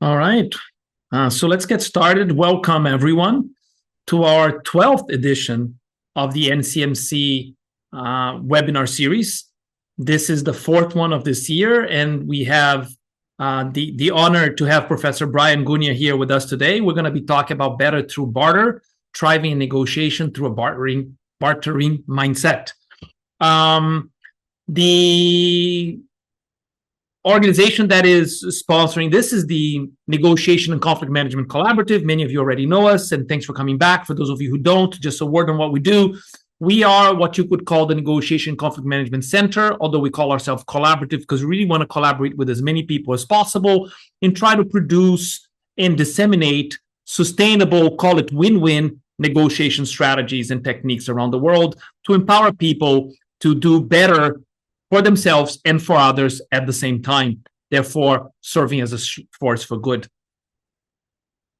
All right. So let's get started. Welcome, everyone, to our 12th edition of the NCMC webinar series. This is the fourth one of this year, and we have the honor to have Professor Brian Gunia here with us today. We're going to be talking about better through barter, thriving in negotiation through a bartering mindset. The organization that is sponsoring this is the Negotiation and Conflict Management Collaborative. Many of you already know us, and thanks for coming back. For those of you who don't, just a word on what we do. We are what you could call the Negotiation and Conflict Management Center, although we call ourselves collaborative because we really want to collaborate with as many people as possible and try to produce and disseminate sustainable, call it win-win negotiation strategies and techniques around the world to empower people to do better for themselves and for others at the same time, therefore serving as a force for good.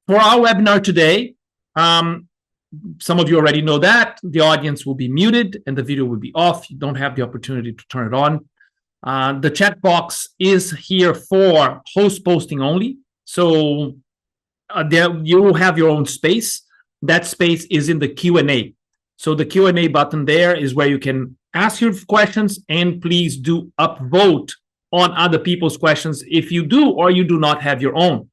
For our webinar today, some of you already know that the audience will be muted and the video will be off. You don't have the opportunity to turn it on. The chat box is here for host posting only. So there you will have your own space. That space is in the Q&A. So the Q&A button there is where you can ask your questions, and please do upvote on other people's questions if you do or you do not have your own.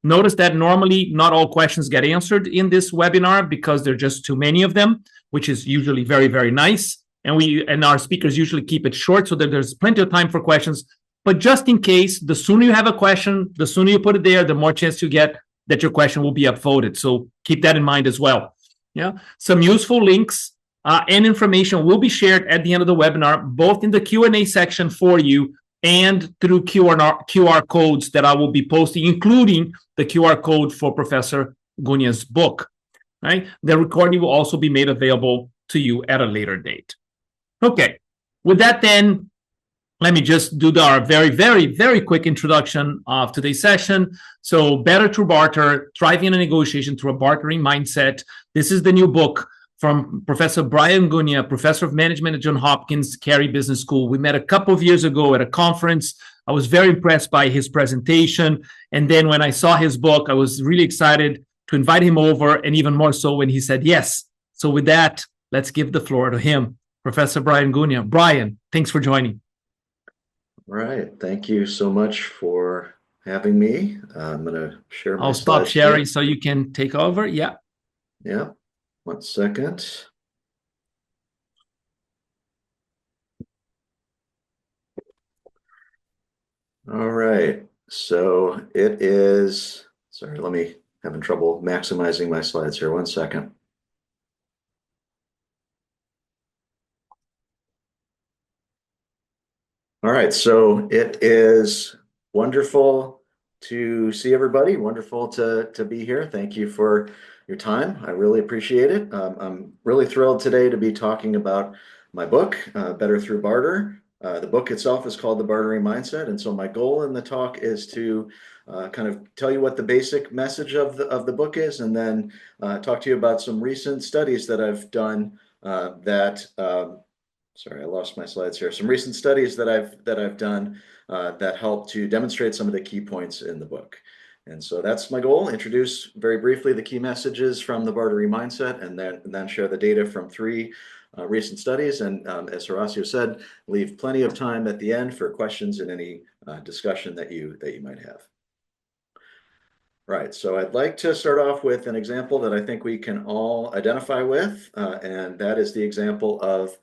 Notice that normally not all questions get answered in this webinar because there are just too many of them, which is usually very, very nice. And our speakers usually keep it short so that there's plenty of time for questions. But just in case, the sooner you have a question, the sooner you put it there, the more chance you get that your question will be upvoted. So keep that in mind as well. Yeah, some useful links and information will be shared at the end of the webinar, both in the Q&A section for you and through QR codes that I will be posting, including the QR code for Professor Gunia's book. Right? The recording will also be made available to you at a later date. Okay, with that then, let me just do our very, very, very quick introduction of today's session. So, Better Through Barter, Thriving in a Negotiation Through a Bartering Mindset. This is the new book from Professor Brian Gunia, Professor of Management at Johns Hopkins Carey Business School. We met a couple of years ago at a conference. I was very impressed by his presentation. And then when I saw his book, I was really excited to invite him over, and even more so when he said yes. So with that, let's give the floor to him, Professor Brian Gunia. Brian, thanks for joining. All right. Thank you so much for having me. I'm going to share my I'll stop slides sharing here. so you can take over. Yeah. Yeah. 1 second. All right. So it is, sorry, let me having trouble maximizing my slides here. 1 second. All right. So it is wonderful to see everybody. Wonderful to be here. Thank you for your time. I really appreciate it. I'm really thrilled today to be talking about my book, Better Through Barter. The book itself is called The Bartering Mindset. And so my goal in the talk is to kind of tell you what the basic message of the book is, and then talk to you about some recent studies that I've done sorry, I lost my slides here. Some recent studies that I've done that help to demonstrate some of the key points in the book. And so that's my goal. Introduce very briefly the key messages from the Bartering Mindset, and then share the data from 3 recent studies. And as Horacio said, leave plenty of time at the end for questions and any discussion that you might have. Right, so I'd like to start off with an example that I think we can all identify with, and that is the example of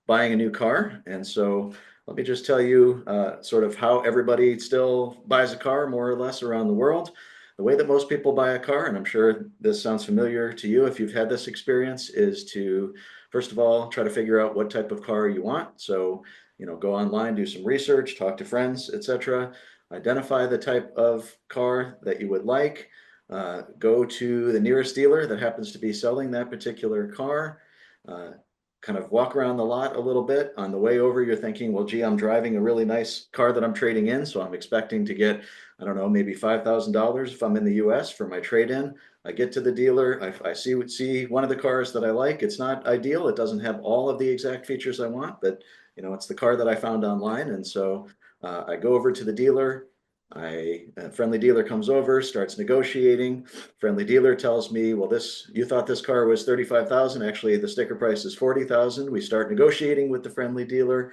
buying a new car. And so let me just tell you sort of how everybody still buys a car, more or less, around the world. The way that most people buy a car, and I'm sure this sounds familiar to you if you've had this experience, is to, first of all, try to figure out what type of car you want. So, go online, do some research, talk to friends, etc. Identify the type of car that you would like. Go to the nearest dealer that happens to be selling that particular car. Kind of walk around the lot a little bit. On the way over, you're thinking, well, gee, I'm driving a really nice car that I'm trading in, so I'm expecting to get, I don't know, maybe $5,000 if I'm in the US for my trade-in. I get to the dealer, I see one of the cars that I like. It's not ideal. It doesn't have all of the exact features I want, but it's the car that I found online. And so I go over to the dealer. A friendly dealer comes over, starts negotiating. Friendly dealer tells me, well, you thought this car was 35,000. Actually, the sticker price is 40,000. We start negotiating with the friendly dealer.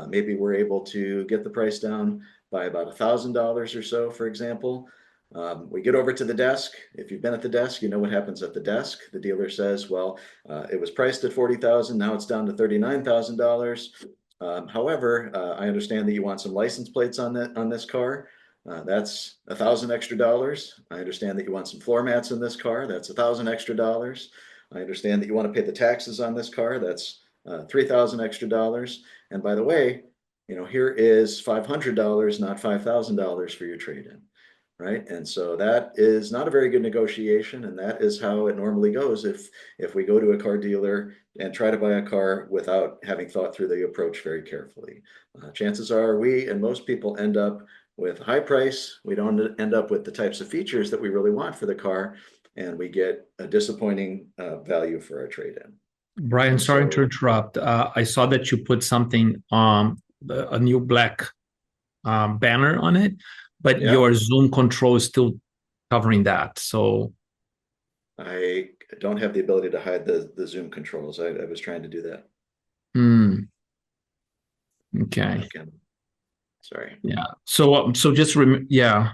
Maybe we're able to get the price down by about $1,000 or so, for example. We get over to the desk. If you've been at the desk, you know what happens at the desk. The dealer says, well, it was priced at 40,000. Now it's down to $39,000. However, I understand that you want some license plates on this car. That's $1,000 extra dollars. I understand that you want some floor mats in this car. That's $1,000 extra dollars. I understand that you want to pay the taxes on this car. That's $3,000 extra dollars. And by the way, here is $500, not $5,000 for your trade-in, right? And so that is not a very good negotiation, and that is how it normally goes if we go to a car dealer and try to buy a car without having thought through the approach very carefully. Chances are we and most people end up with a high price. We don't end up with the types of features that we really want for the car, and we get a disappointing value for our trade-in. Brian, sorry to interrupt. I saw that you put something a new black banner on it, but your zoom control is still covering that. So I don't have the ability to hide the zoom controls. I was trying to do that. Okay. Sorry. Yeah. So just yeah.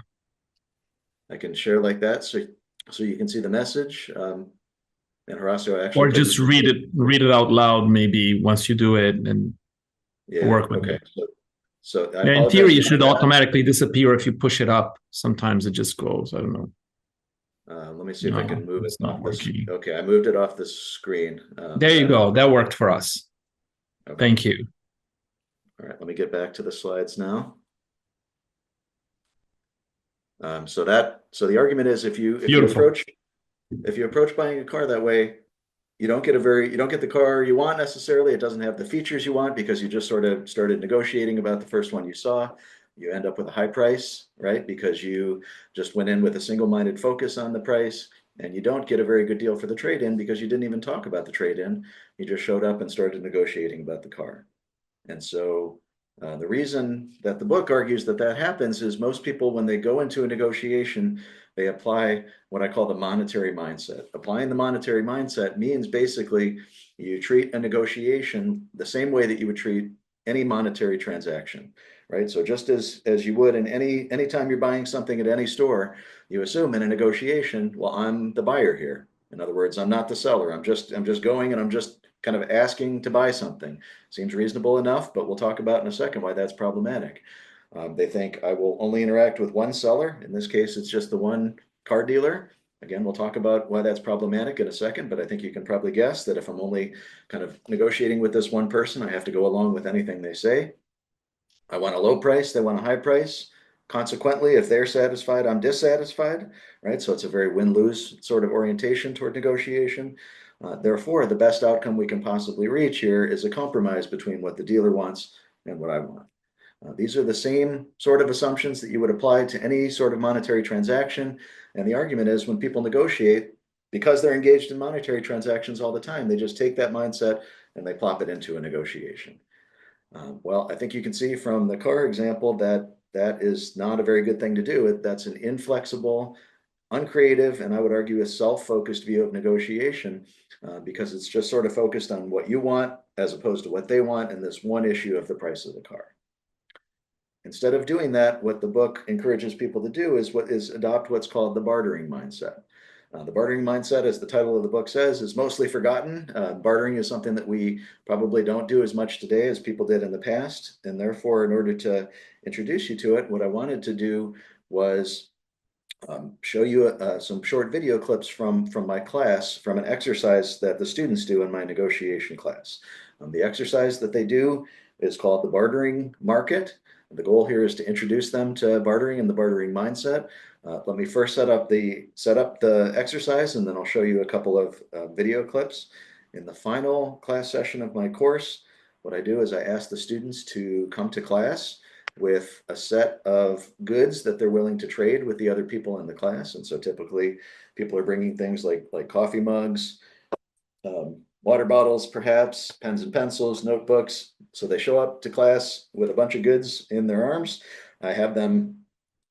I can share like that, so you can see the message. And Horacio actually, or just read it out loud, maybe once you do it and work with it. So in theory, it should automatically disappear if you push it up. Sometimes it just goes. I don't know. Let me see if I can move it. It's not working. Okay, I moved it off the screen. There you go. That worked for us. Okay. Thank you. All right, let me get back to the slides now. So the argument is if you approach buying a car that way, you don't get the car you want necessarily. It doesn't have the features you want because you just sort of started negotiating about the first one you saw. You end up with a high price, right? Because you just went in with a single-minded focus on the price, and you don't get a very good deal for the trade-in because you didn't even talk about the trade-in. You just showed up and started negotiating about the car. And so the reason that the book argues that happens is most people, when they go into a negotiation, they apply what I call the monetary mindset. Applying the monetary mindset means basically you treat a negotiation the same way that you would treat any monetary transaction, right? So just as you would in any time you're buying something at any store, you assume in a negotiation, well, I'm the buyer here. In other words, I'm not the seller. I'm just going and I'm just kind of asking to buy something. Seems reasonable enough, but we'll talk about in a second why that's problematic. They think I will only interact with one seller. In this case, it's just the one car dealer. Again, we'll talk about why that's problematic in a second, but I think you can probably guess that if I'm only kind of negotiating with this one person, I have to go along with anything they say. I want a low price, they want a high price. Consequently, if they're satisfied, I'm dissatisfied, right? So it's a very win-lose sort of orientation toward negotiation. Therefore, the best outcome we can possibly reach here is a compromise between what the dealer wants and what I want. These are the same sort of assumptions that you would apply to any sort of monetary transaction. And the argument is when people negotiate, because they're engaged in monetary transactions all the time, they just take that mindset and they plop it into a negotiation. Well, I think you can see from the car example that is not a very good thing to do. That's an inflexible, uncreative, and I would argue a self-focused view of negotiation because it's just sort of focused on what you want as opposed to what they want in this one issue of the price of the car. Instead of doing that, what the book encourages people to do is adopt what's called the bartering mindset. The bartering mindset, as the title of the book says, is mostly forgotten. Bartering is something that we probably don't do as much today as people did in the past. And therefore, in order to introduce you to it, what I wanted to do was show you some short video clips from my class, from an exercise that the students do in my negotiation class. The exercise that they do is called the bartering market. The goal here is to introduce them to bartering and the bartering mindset. Let me first set up the exercise, and then I'll show you a couple of video clips. In the final class session of my course, what I do is I ask the students to come to class with a set of goods that they're willing to trade with the other people in the class. And so typically people are bringing things like coffee mugs, water bottles, perhaps, pens and pencils, notebooks. So they show up to class with a bunch of goods in their arms. I have them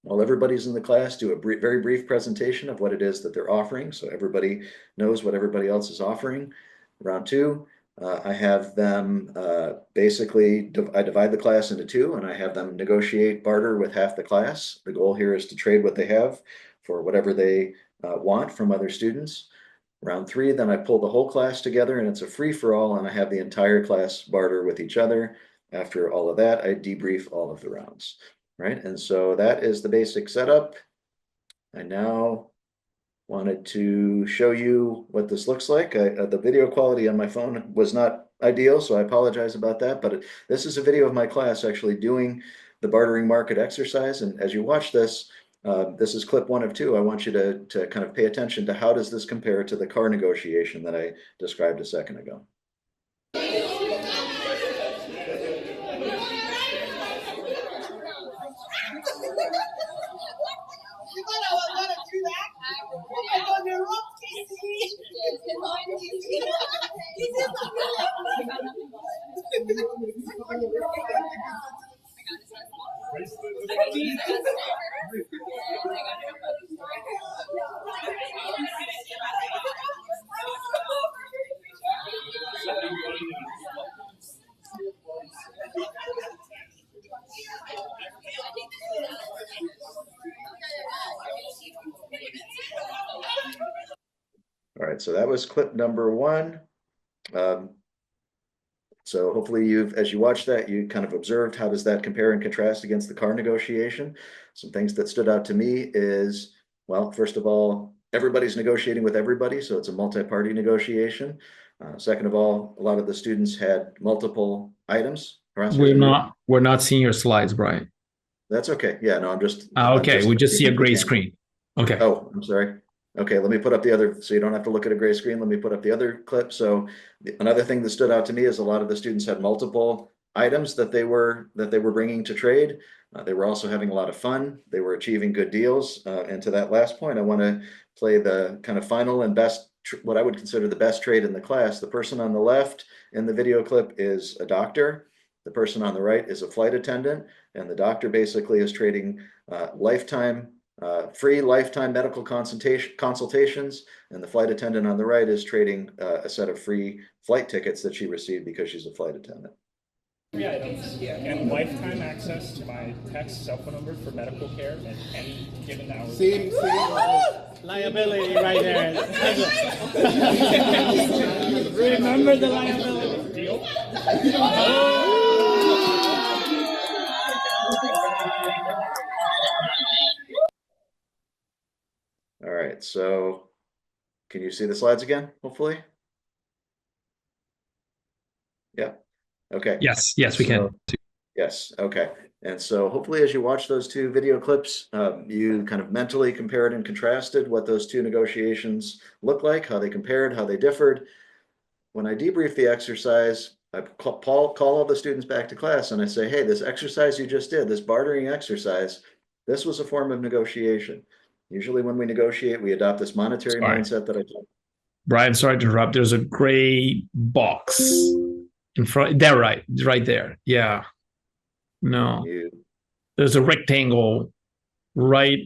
while everybody's in the class, do a very brief presentation of what it is that they're offering, so everybody knows what everybody else is offering. Round two, I have them basically, I divide the class into two, and I have them negotiate barter with half the class. The goal here is to trade what they have for whatever they want from other students. Round three, then I pull the whole class together, and it's a free-for-all, and I have the entire class barter with each other. After all of that, I debrief all of the rounds. Right, and so that is the basic setup. I now wanted to show you what this looks like. The video quality on my phone was not ideal, so I apologize about that, but this is a video of my class actually doing the bartering market exercise. And as you watch this, this is clip 1 of 2. I want you to kind of pay attention to how does this compare to the car negotiation that I described a second ago. All right, so that was clip number 1. So hopefully as you watch that, you kind of observed how does that compare and contrast against the car negotiation. Some things that stood out to me is, well, first of all, everybody's negotiating with everybody, so it's a multi-party negotiation. Second of all, a lot of the students had multiple items. We're not seeing your slides, Brian. That's okay. Yeah, no, I'm just. Okay, we just see a gray screen. Okay. Oh, I'm sorry. Okay, let me put up the other, so you don't have to look at a gray screen. Let me put up the other clip. So another thing that stood out to me is a lot of the students had multiple items that they were bringing to trade. They were also having a lot of fun. They were achieving good deals. And to that last point, I want to play the kind of final and best, what I would consider the best trade in the class. The person on the left in the video clip is a doctor. The person on the right is a flight attendant, and the doctor basically is trading free lifetime medical consultations, and the flight attendant on the right is trading a set of free flight tickets that she received because she's a flight attendant. Items and lifetime access to my text cell phone number for medical care at any given hour. See, liability right there. Remember the liability. Deal? All right, so can you see the slides again, hopefully? Yeah. Okay. Yes, we can. Yes, okay. And so hopefully as you watch those two video clips, you kind of mentally compared and contrasted what those two negotiations look like, how they compared, how they differed. When I debrief the exercise, I call all the students back to class and I say, hey, this exercise you just did, this bartering exercise, this was a form of negotiation. Usually when we negotiate, we adopt this monetary mindset that I told. Brian, sorry to interrupt. There's a gray box in front. There, right there. Yeah. No. There's a rectangle right.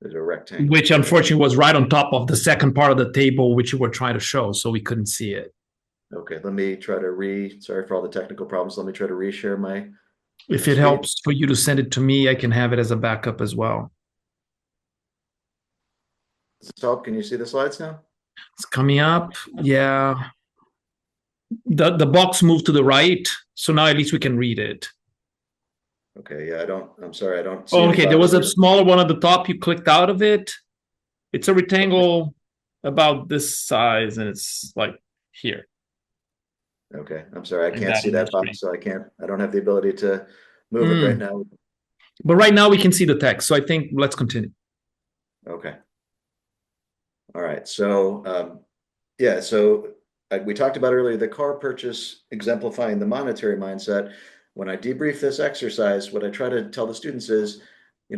There's a rectangle. Which unfortunately was right on top of the second part of the table, which you were trying to show, so we couldn't see it. Okay, let me try to sorry for all the technical problems. Let me try to reshare my. If it helps for you to send it to me, I can have it as a backup as well. Does this help? Can you see the slides now? It's coming up. Yeah. The box moved to the right, so now at least we can read it. Okay, yeah, I'm sorry, I don't see. Oh, okay, there was a smaller one at the top. You clicked out of it. It's a rectangle about this size, and it's like here. Okay, I'm sorry, I can't see that box, so I don't have the ability to move it right now. But right now we can see the text, so I think let's continue. Okay. All right, so yeah, so we talked about earlier the car purchase exemplifying the monetary mindset. When I debrief this exercise, what I try to tell the students is,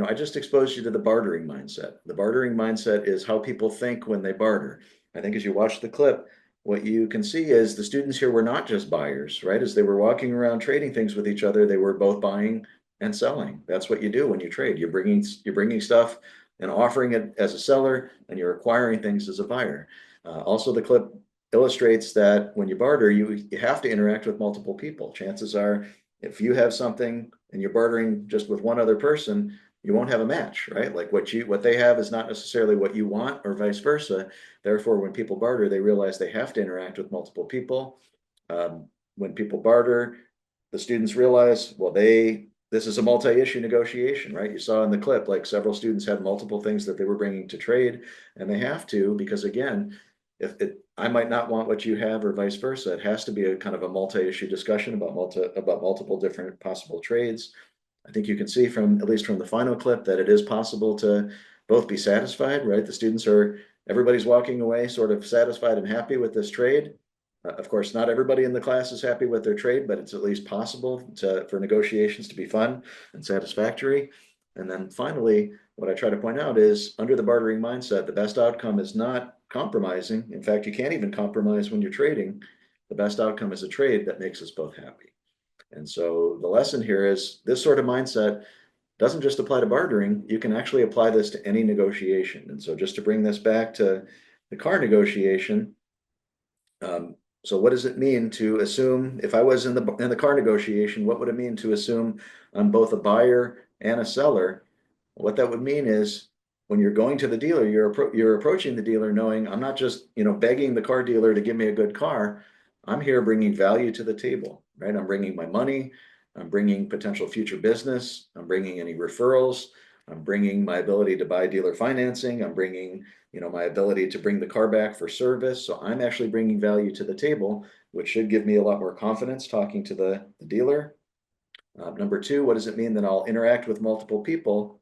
I just exposed you to the bartering mindset. The bartering mindset is how people think when they barter. I think as you watch the clip, what you can see is the students here were not just buyers, right? As they were walking around trading things with each other, they were both buying and selling. That's what you do when you trade. You're bringing stuff and offering it as a seller, and you're acquiring things as a buyer. Also, the clip illustrates that when you barter, you have to interact with multiple people. Chances are, if you have something and you're bartering just with one other person, you won't have a match, right? Like what they have is not necessarily what you want, or vice versa. Therefore, when people barter, they realize they have to interact with multiple people. When people barter, the students realize, well, this is a multi-issue negotiation, right? You saw in the clip, like several students had multiple things that they were bringing to trade, and they have to, because again, I might not want what you have, or vice versa. It has to be a kind of a multi-issue discussion about multiple different possible trades. I think you can see from, at least from the final clip, that it is possible to both be satisfied, right? Everybody's walking away sort of satisfied and happy with this trade. Of course, not everybody in the class is happy with their trade, but it's at least possible for negotiations to be fun and satisfactory. And then finally, what I try to point out is, under the bartering mindset, the best outcome is not compromising. In fact, you can't even compromise when you're trading. The best outcome is a trade that makes us both happy. And so the lesson here is, this sort of mindset doesn't just apply to bartering. You can actually apply this to any negotiation. And so just to bring this back to the car negotiation, so what does it mean to assume, if I was in the car negotiation, what would it mean to assume I'm both a buyer and a seller? What that would mean is, when you're going to the dealer, you're approaching the dealer knowing, I'm not just, begging the car dealer to give me a good car. I'm here bringing value to the table, right? I'm bringing my money. I'm bringing potential future business. I'm bringing any referrals. I'm bringing my ability to buy dealer financing. I'm bringing, my ability to bring the car back for service. So I'm actually bringing value to the table, which should give me a lot more confidence talking to the dealer. Number two, what does it mean that I'll interact with multiple people?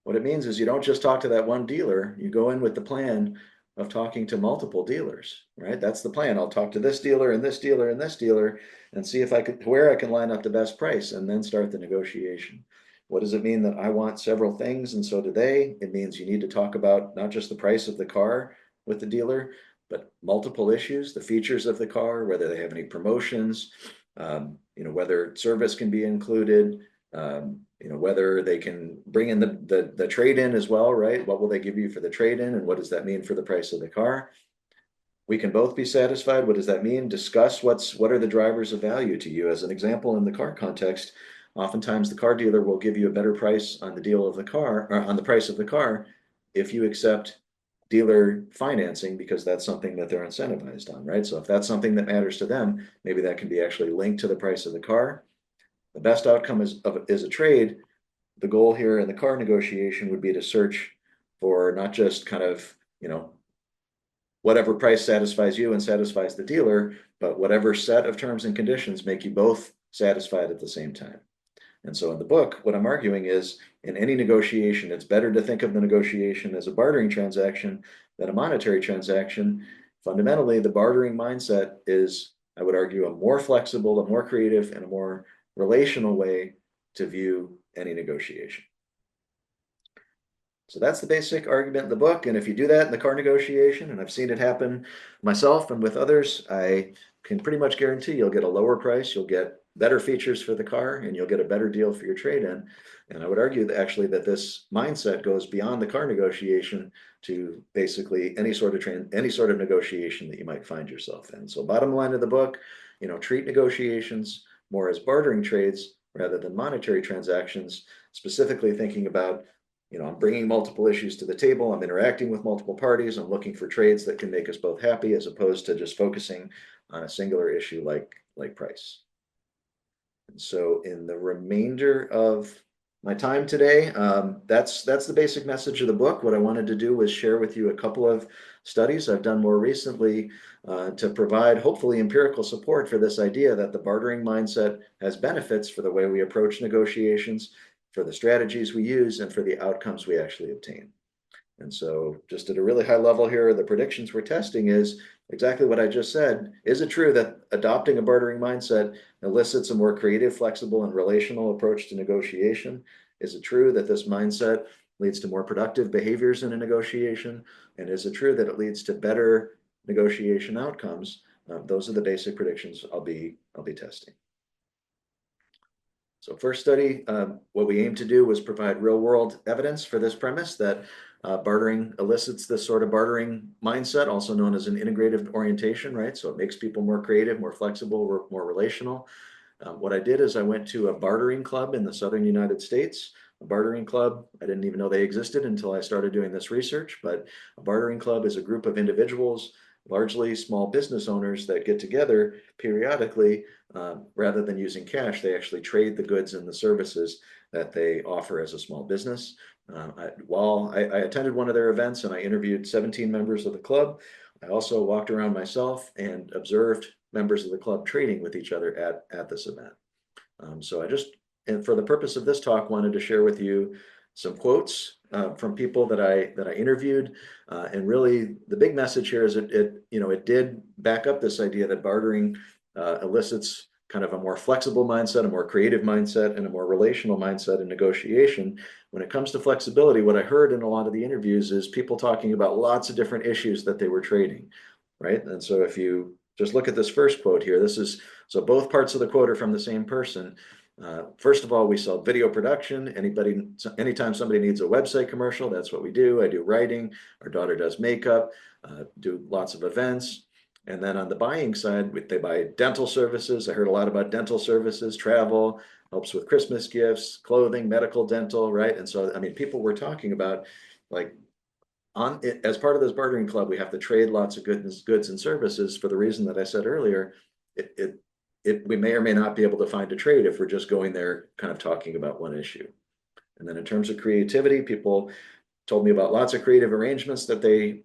What it means is, you don't just talk to that one dealer. You go in with the plan of talking to multiple dealers, right? That's the plan. I'll talk to this dealer and this dealer and this dealer, and see where I can line up the best price, and then start the negotiation. What does it mean that I want several things and so do they? It means you need to talk about not just the price of the car with the dealer, but multiple issues, the features of the car, whether they have any promotions, whether service can be included, whether they can bring in the trade-in as well, right? What will they give you for the trade-in, and what does that mean for the price of the car? We can both be satisfied. What does that mean? Discuss what are the drivers of value to you. As an example, in the car context, oftentimes the car dealer will give you a better price on the deal of the car, or on the price of the car, if you accept dealer financing, because that's something that they're incentivized on, right? So if that's something that matters to them, maybe that can be actually linked to the price of the car. The best outcome is a trade. The goal here in the car negotiation would be to search for not just kind of, whatever price satisfies you and satisfies the dealer, but whatever set of terms and conditions make you both satisfied at the same time. And so in the book, what I'm arguing is, in any negotiation, it's better to think of the negotiation as a bartering transaction than a monetary transaction. Fundamentally, the bartering mindset is, I would argue, a more flexible, a more creative, and a more relational way to view any negotiation. So that's the basic argument in the book. And if you do that in the car negotiation, and I've seen it happen myself and with others, I can pretty much guarantee you'll get a lower price, you'll get better features for the car, and you'll get a better deal for your trade-in. And I would argue that actually that this mindset goes beyond the car negotiation to basically any sort of negotiation that you might find yourself in. So bottom line of the book, treat negotiations more as bartering trades rather than monetary transactions, specifically thinking about, I'm bringing multiple issues to the table. I'm interacting with multiple parties. I'm looking for trades that can make us both happy, as opposed to just focusing on a singular issue like price. And so in the remainder of my time today, that's the basic message of the book. What I wanted to do was share with you a couple of studies I've done more recently to provide hopefully empirical support for this idea that the bartering mindset has benefits for the way we approach negotiations, for the strategies we use, and for the outcomes we actually obtain. And so just at a really high level here, the predictions we're testing is exactly what I just said. Is it true that adopting a bartering mindset elicits a more creative, flexible, and relational approach to negotiation? Is it true that this mindset leads to more productive behaviors in a negotiation? And is it true that it leads to better negotiation outcomes? Those are the basic predictions I'll be testing. So first study, what we aim to do was provide real world evidence for this premise that bartering elicits this sort of bartering mindset, also known as an integrative orientation, right? So it makes people more creative, more flexible, more relational. What I did is I went to a bartering club in the Southern United States. A bartering club, I didn't even know they existed until I started doing this research, but a bartering club is a group of individuals, largely small business owners, that get together periodically. Rather than using cash, they actually trade the goods and the services that they offer as a small business. While I attended one of their events and I interviewed 17 members of the club, I also walked around myself and observed members of the club trading with each other at this event. So I just, and for the purpose of this talk, wanted to share with you some quotes from people that I interviewed, and really the big message here is it did back up this idea that bartering elicits kind of a more flexible mindset, a more creative mindset, and a more relational mindset in negotiation. When it comes to flexibility, what I heard in a lot of the interviews is people talking about lots of different issues that they were trading, right? And so if you just look at this first quote here, so both parts of the quote are from the same person. First of all, we sell video production. Anytime somebody needs a website commercial, that's what we do. I do writing. Our daughter does makeup, do lots of events. And then on the buying side, they buy dental services. I heard a lot about dental services, travel, helps with Christmas gifts, clothing, medical, dental, right? And so, I mean, people were talking about, like, as part of this bartering club, we have to trade lots of goods and services for the reason that I said earlier. We may or may not be able to find a trade if we're just going there kind of talking about one issue. And then in terms of creativity, people told me about lots of creative arrangements that they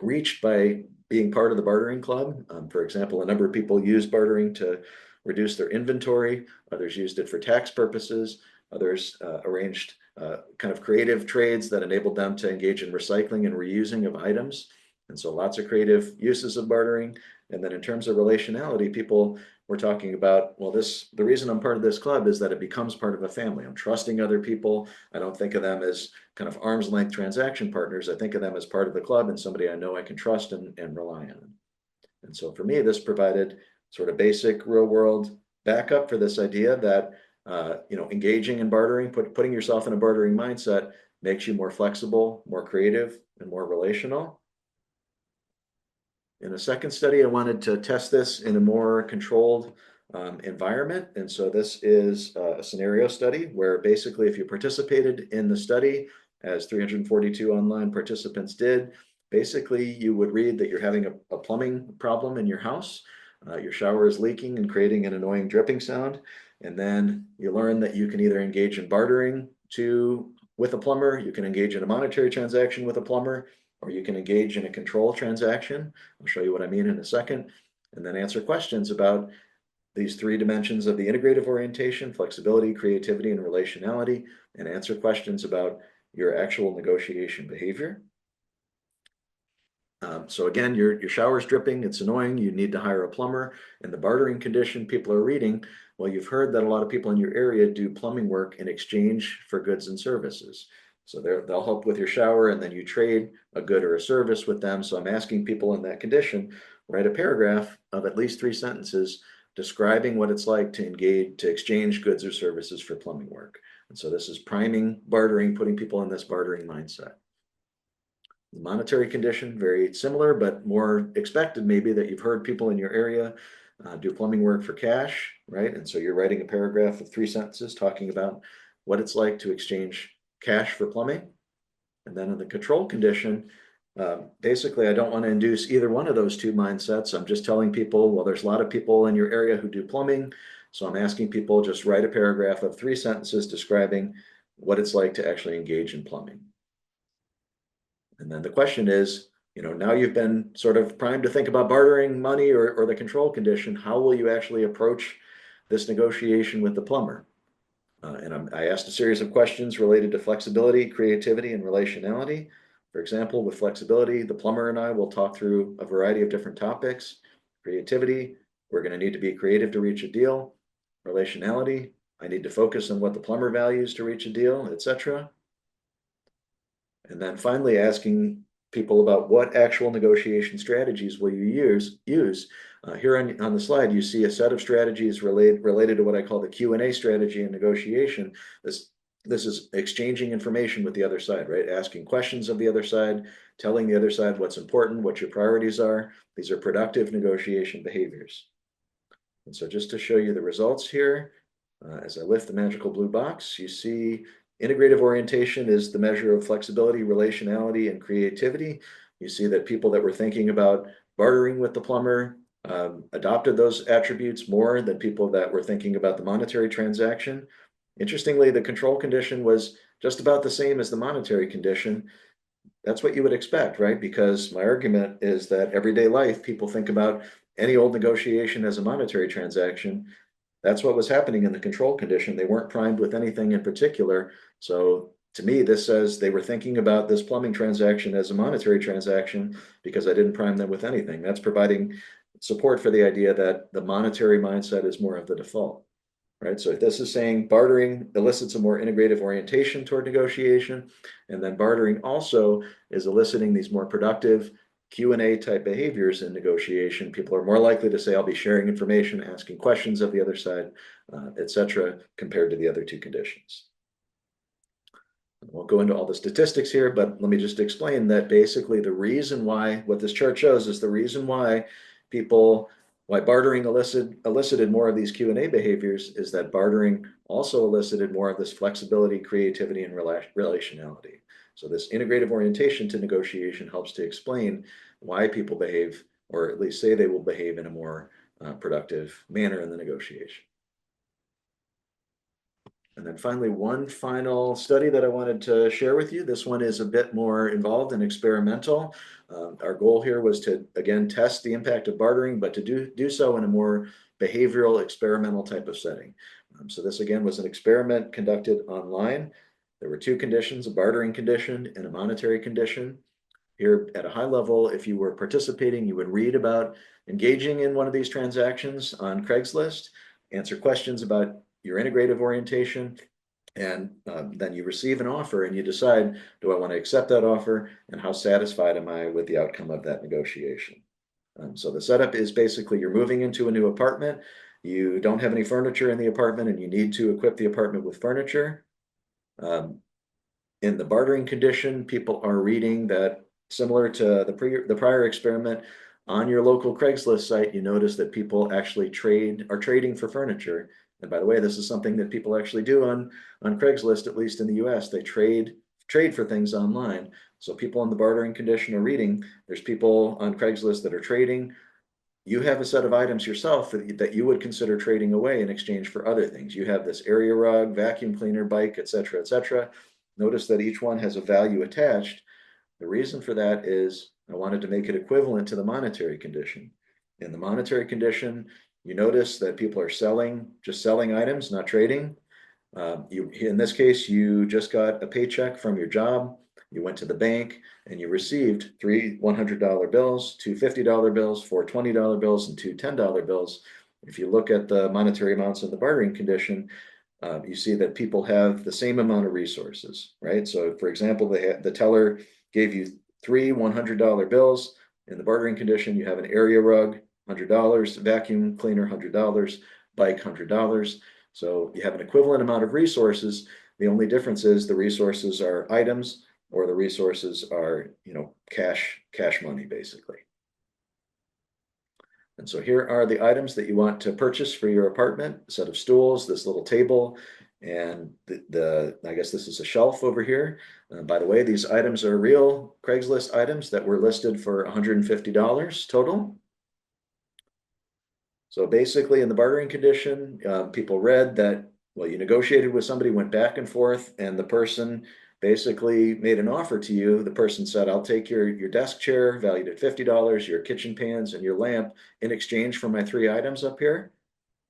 reached by being part of the bartering club. For example, a number of people used bartering to reduce their inventory. Others used it for tax purposes. Others arranged kind of creative trades that enabled them to engage in recycling and reusing of items. And so lots of creative uses of bartering. And then in terms of relationality, people were talking about, well, the reason I'm part of this club is that it becomes part of a family. I'm trusting other people. I don't think of them as kind of arm's length transaction partners. I think of them as part of the club and somebody I know I can trust and rely on. And so for me, this provided sort of basic real world backup for this idea that engaging in bartering, putting yourself in a bartering mindset makes you more flexible, more creative, and more relational. In a second study, I wanted to test this in a more controlled environment. And so this is a scenario study where basically if you participated in the study, as 342 online participants did, basically you would read that you're having a plumbing problem in your house. Your shower is leaking and creating an annoying dripping sound. And then you learn that you can either engage in bartering with a plumber, you can engage in a monetary transaction with a plumber, or you can engage in a control transaction. I'll show you what I mean in a second. And then answer questions about these three dimensions of the integrative orientation: flexibility, creativity, and relationality, and answer questions about your actual negotiation behavior. So again, your shower's dripping, it's annoying, you need to hire a plumber. In the bartering condition, people are reading, well, you've heard that a lot of people in your area do plumbing work in exchange for goods and services. So they'll help with your shower and then you trade a good or a service with them. So I'm asking people in that condition, write a paragraph of at least 3 sentences describing what it's like to exchange goods or services for plumbing work. And so this is priming bartering, putting people in this bartering mindset. The monetary condition, very similar, but more expected maybe that you've heard people in your area do plumbing work for cash, right? And so you're writing a paragraph of 3 sentences talking about what it's like to exchange cash for plumbing. And then in the control condition, basically, I don't want to induce either one of those two mindsets. I'm just telling people, well, there's a lot of people in your area who do plumbing. So I'm asking people just write a paragraph of 3 sentences describing what it's like to actually engage in plumbing. And then the question is, now you've been sort of primed to think about bartering money or the control condition. How will you actually approach this negotiation with the plumber? I asked a series of questions related to flexibility, creativity, and relationality. For example, with flexibility, the plumber and I will talk through a variety of different topics. Creativity, we're going to need to be creative to reach a deal. Relationality, I need to focus on what the plumber values to reach a deal, etc. And then finally asking people about what actual negotiation strategies will you use Here on the slide, you see a set of strategies related to what I call the Q&A strategy in negotiation. This is exchanging information with the other side, right? Asking questions of the other side, telling the other side what's important, what your priorities are. These are productive negotiation behaviors. And so just to show you the results here, as I lift the magical blue box, you see integrative orientation is the measure of flexibility, relationality, and creativity. You see that people that were thinking about bartering with the plumber adopted those attributes more than people that were thinking about the monetary transaction. Interestingly, the control condition was just about the same as the monetary condition. That's what you would expect, right? Because my argument is that everyday life, people think about any old negotiation as a monetary transaction. That's what was happening in the control condition. They weren't primed with anything in particular. So to me, this says they were thinking about this plumbing transaction as a monetary transaction because I didn't prime them with anything. That's providing support for the idea that the monetary mindset is more of the default. Right, so this is saying bartering elicits a more integrative orientation toward negotiation, and then bartering also is eliciting these more productive Q&A type behaviors in negotiation. People are more likely to say, I'll be sharing information, asking questions of the other side, etc., compared to the other two conditions. I won't go into all the statistics here, but let me just explain that basically the reason why, what this chart shows is the reason why bartering elicited more of these Q&A behaviors is that bartering also elicited more of this flexibility, creativity, and relationality. So this integrative orientation to negotiation helps to explain why people behave, or at least say they will behave in a more productive manner in the negotiation. And then finally, one final study that I wanted to share with you. This one is a bit more involved and experimental. Our goal here was to, again, test the impact of bartering, but to do so in a more behavioral, experimental type of setting. So this, again, was an experiment conducted online. There were two conditions, a bartering condition and a monetary condition. Here at a high level, if you were participating, you would read about engaging in one of these transactions on Craigslist, answer questions about your integrative orientation, and then you receive an offer and you decide, do I want to accept that offer, and how satisfied am I with the outcome of that negotiation? So the setup is basically you're moving into a new apartment, you don't have any furniture in the apartment, and you need to equip the apartment with furniture. In the bartering condition, people are reading that, similar to the prior experiment, on your local Craigslist site, you notice that people actually are trading for furniture. And by the way, this is something that people actually do on Craigslist, at least in the US. They trade for things online. So people in the bartering condition are reading, there's people on Craigslist that are trading. You have a set of items yourself that you would consider trading away in exchange for other things. You have this area rug, vacuum cleaner, bike, etc., etc. Notice that each one has a value attached. The reason for that is I wanted to make it equivalent to the monetary condition. In the monetary condition, you notice that people are just selling items, not trading. In this case, you just got a paycheck from your job. You went to the bank and you received 3 $100 bills, 2 $50 bills, 4 $20 bills, and 2 $10 bills. If you look at the monetary amounts in the bartering condition, you see that people have the same amount of resources, right? So for example, the teller gave you 3 $100 bills. In the bartering condition, you have an area rug, $100, vacuum cleaner, $100, bike, $100. So you have an equivalent amount of resources. The only difference is the resources are items, or the resources are, cash money, basically. And so here are the items that you want to purchase for your apartment: a set of stools, this little table, and I guess this is a shelf over here. By the way, these items are real Craigslist items that were listed for $150 total. So basically, in the bartering condition, people read that, well, you negotiated with somebody, went back and forth, and the person basically made an offer to you. The person said, I'll take your desk chair valued at $50, your kitchen pans, and your lamp in exchange for my 3 items up here.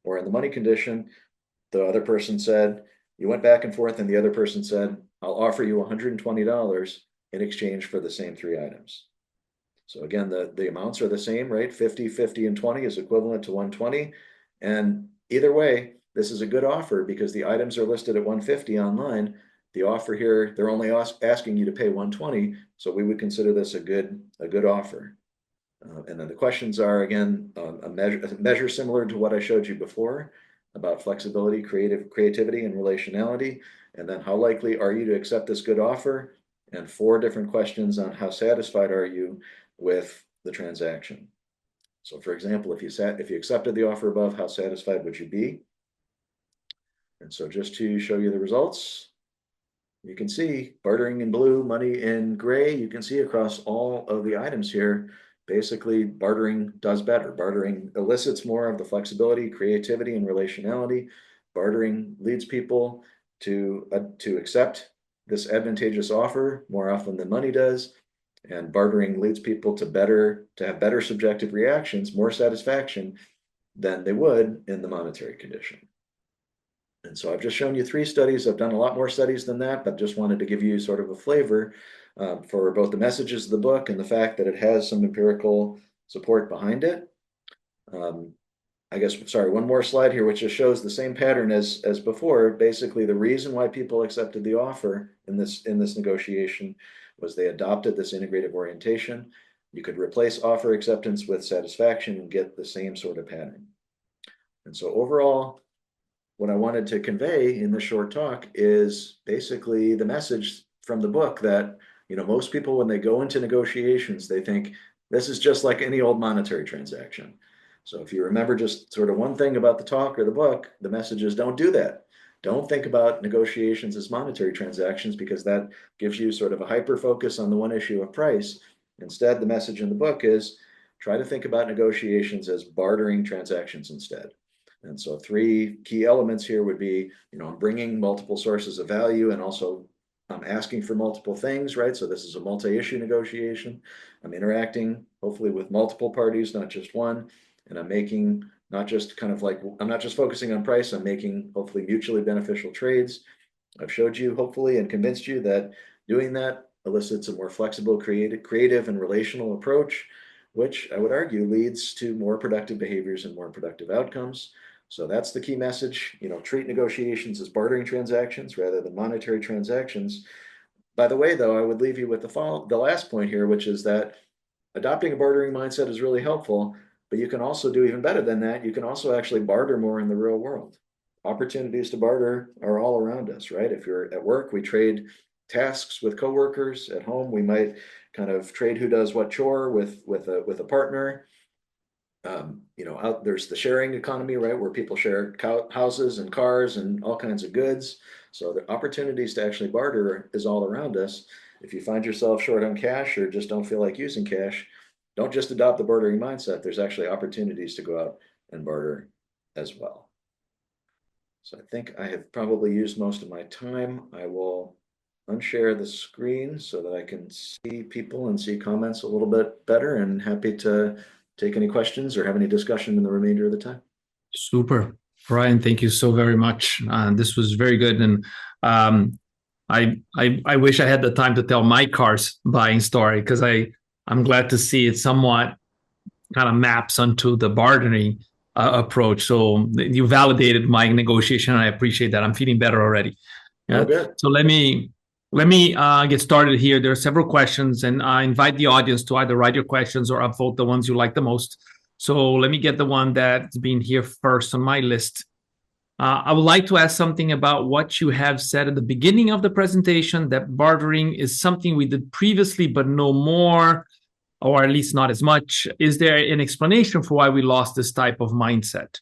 Or in the money condition, the other person said, you went back and forth, and the other person said, I'll offer you $120 in exchange for the same 3 items. So again, the amounts are the same, right? 50, 50, and 20 is equivalent to 120. And either way, this is a good offer because the items are listed at 150 online. The offer here, they're only asking you to pay 120. So we would consider this a good offer. And then the questions are, again, a measure similar to what I showed you before about flexibility, creativity, and relationality. And then how likely are you to accept this good offer? And 4 different questions on how satisfied are you with the transaction. So for example, if you accepted the offer above, how satisfied would you be? And so just to show you the results, you can see bartering in blue, money in gray. You can see across all of the items here, basically bartering does better. Bartering elicits more of the flexibility, creativity, and relationality. Bartering leads people to accept this advantageous offer more often than money does. And bartering leads people to have better subjective reactions, more satisfaction than they would in the monetary condition. And so I've just shown you 3 studies. I've done a lot more studies than that, but just wanted to give you sort of a flavor for both the messages of the book and the fact that it has some empirical support behind it. I guess, sorry, one more slide here, which just shows the same pattern as before. Basically, the reason why people accepted the offer in this negotiation was they adopted this integrative orientation. You could replace offer acceptance with satisfaction and get the same sort of pattern. And so overall, what I wanted to convey in this short talk is basically the message from the book that, most people, when they go into negotiations, they think this is just like any old monetary transaction. So if you remember just sort of one thing about the talk or the book, the message is don't do that. Don't think about negotiations as monetary transactions, because that gives you sort of a hyper focus on the one issue of price. Instead, the message in the book is try to think about negotiations as bartering transactions instead. And so 3 key elements here would be, I'm bringing multiple sources of value, and also I'm asking for multiple things, right? So this is a multi-issue negotiation. I'm interacting hopefully with multiple parties, not just one. And I'm making I'm not just focusing on price, I'm making hopefully mutually beneficial trades. I've showed you hopefully and convinced you that doing that elicits a more flexible, creative and relational approach, which I would argue leads to more productive behaviors and more productive outcomes. So that's the key message. Treat negotiations as bartering transactions rather than monetary transactions. By the way, though, I would leave you with the last point here, which is that adopting a bartering mindset is really helpful, but you can also do even better than that. You can also actually barter more in the real world. Opportunities to barter are all around us, right? If you're at work, we trade tasks with coworkers. At home, we might kind of trade who does what chore with a partner. There's the sharing economy, right, where people share houses and cars and all kinds of goods. So the opportunities to actually barter is all around us. If you find yourself short on cash or just don't feel like using cash, don't just adopt the bartering mindset. There's actually opportunities to go out and barter as well. So I think I have probably used most of my time. I will unshare the screen so that I can see people and see comments a little bit better, and happy to take any questions or have any discussion in the remainder of the time. Super. Brian, thank you so very much. This was very good. And I wish I had the time to tell my car's buying story, because I'm glad to see it somewhat kind of maps onto the bartering approach. So you validated my negotiation, and I appreciate that. I'm feeling better already. Yeah. Oh, good. So let me get started here. There are several questions, and I invite the audience to either write your questions or upvote the ones you like the most. So let me get the one that's been here first on my list. I would like to ask something about what you have said at the beginning of the presentation, that bartering is something we did previously, but no more, or at least not as much. Is there an explanation for why we lost this type of mindset?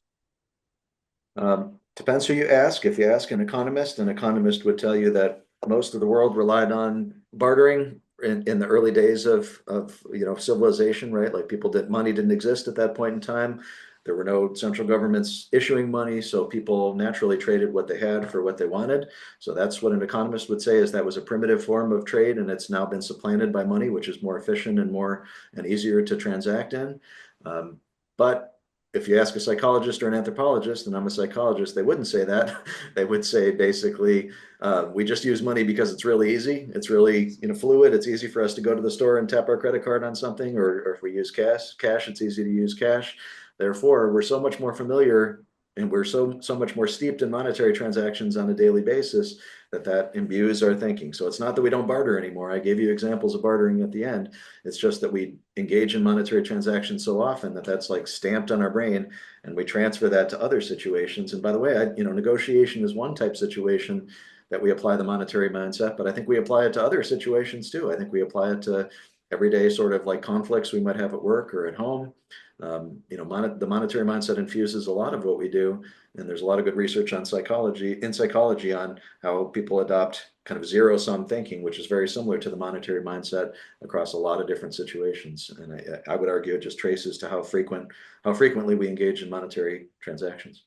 Depends who you ask. If you ask an economist would tell you that most of the world relied on bartering in the early days of civilization, right? Like money didn't exist at that point in time. There were no central governments issuing money, so people naturally traded what they had for what they wanted. So that's what an economist would say, is that was a primitive form of trade, and it's now been supplanted by money, which is more efficient and easier to transact in. But if you ask a psychologist or an anthropologist, and I'm a psychologist, they wouldn't say that. They would say basically, we just use money because it's really easy. It's really fluid. It's easy for us to go to the store and tap our credit card on something, or if we use cash, it's easy to use cash. Therefore, we're so much more familiar we're so much more steeped in monetary transactions on a daily basis that imbues our thinking. So it's not that we don't barter anymore. I gave you examples of bartering at the end. It's just that we engage in monetary transactions so often that's like stamped on our brain, and we transfer that to other situations. And by the way, negotiation is one type situation that we apply the monetary mindset, but I think we apply it to other situations too. I think we apply it to everyday sort of like conflicts we might have at work or at home. The monetary mindset infuses a lot of what we do, and there's a lot of good research on psychology on how people adopt kind of zero-sum thinking, which is very similar to the monetary mindset across a lot of different situations. And I would argue it just traces to how frequently we engage in monetary transactions.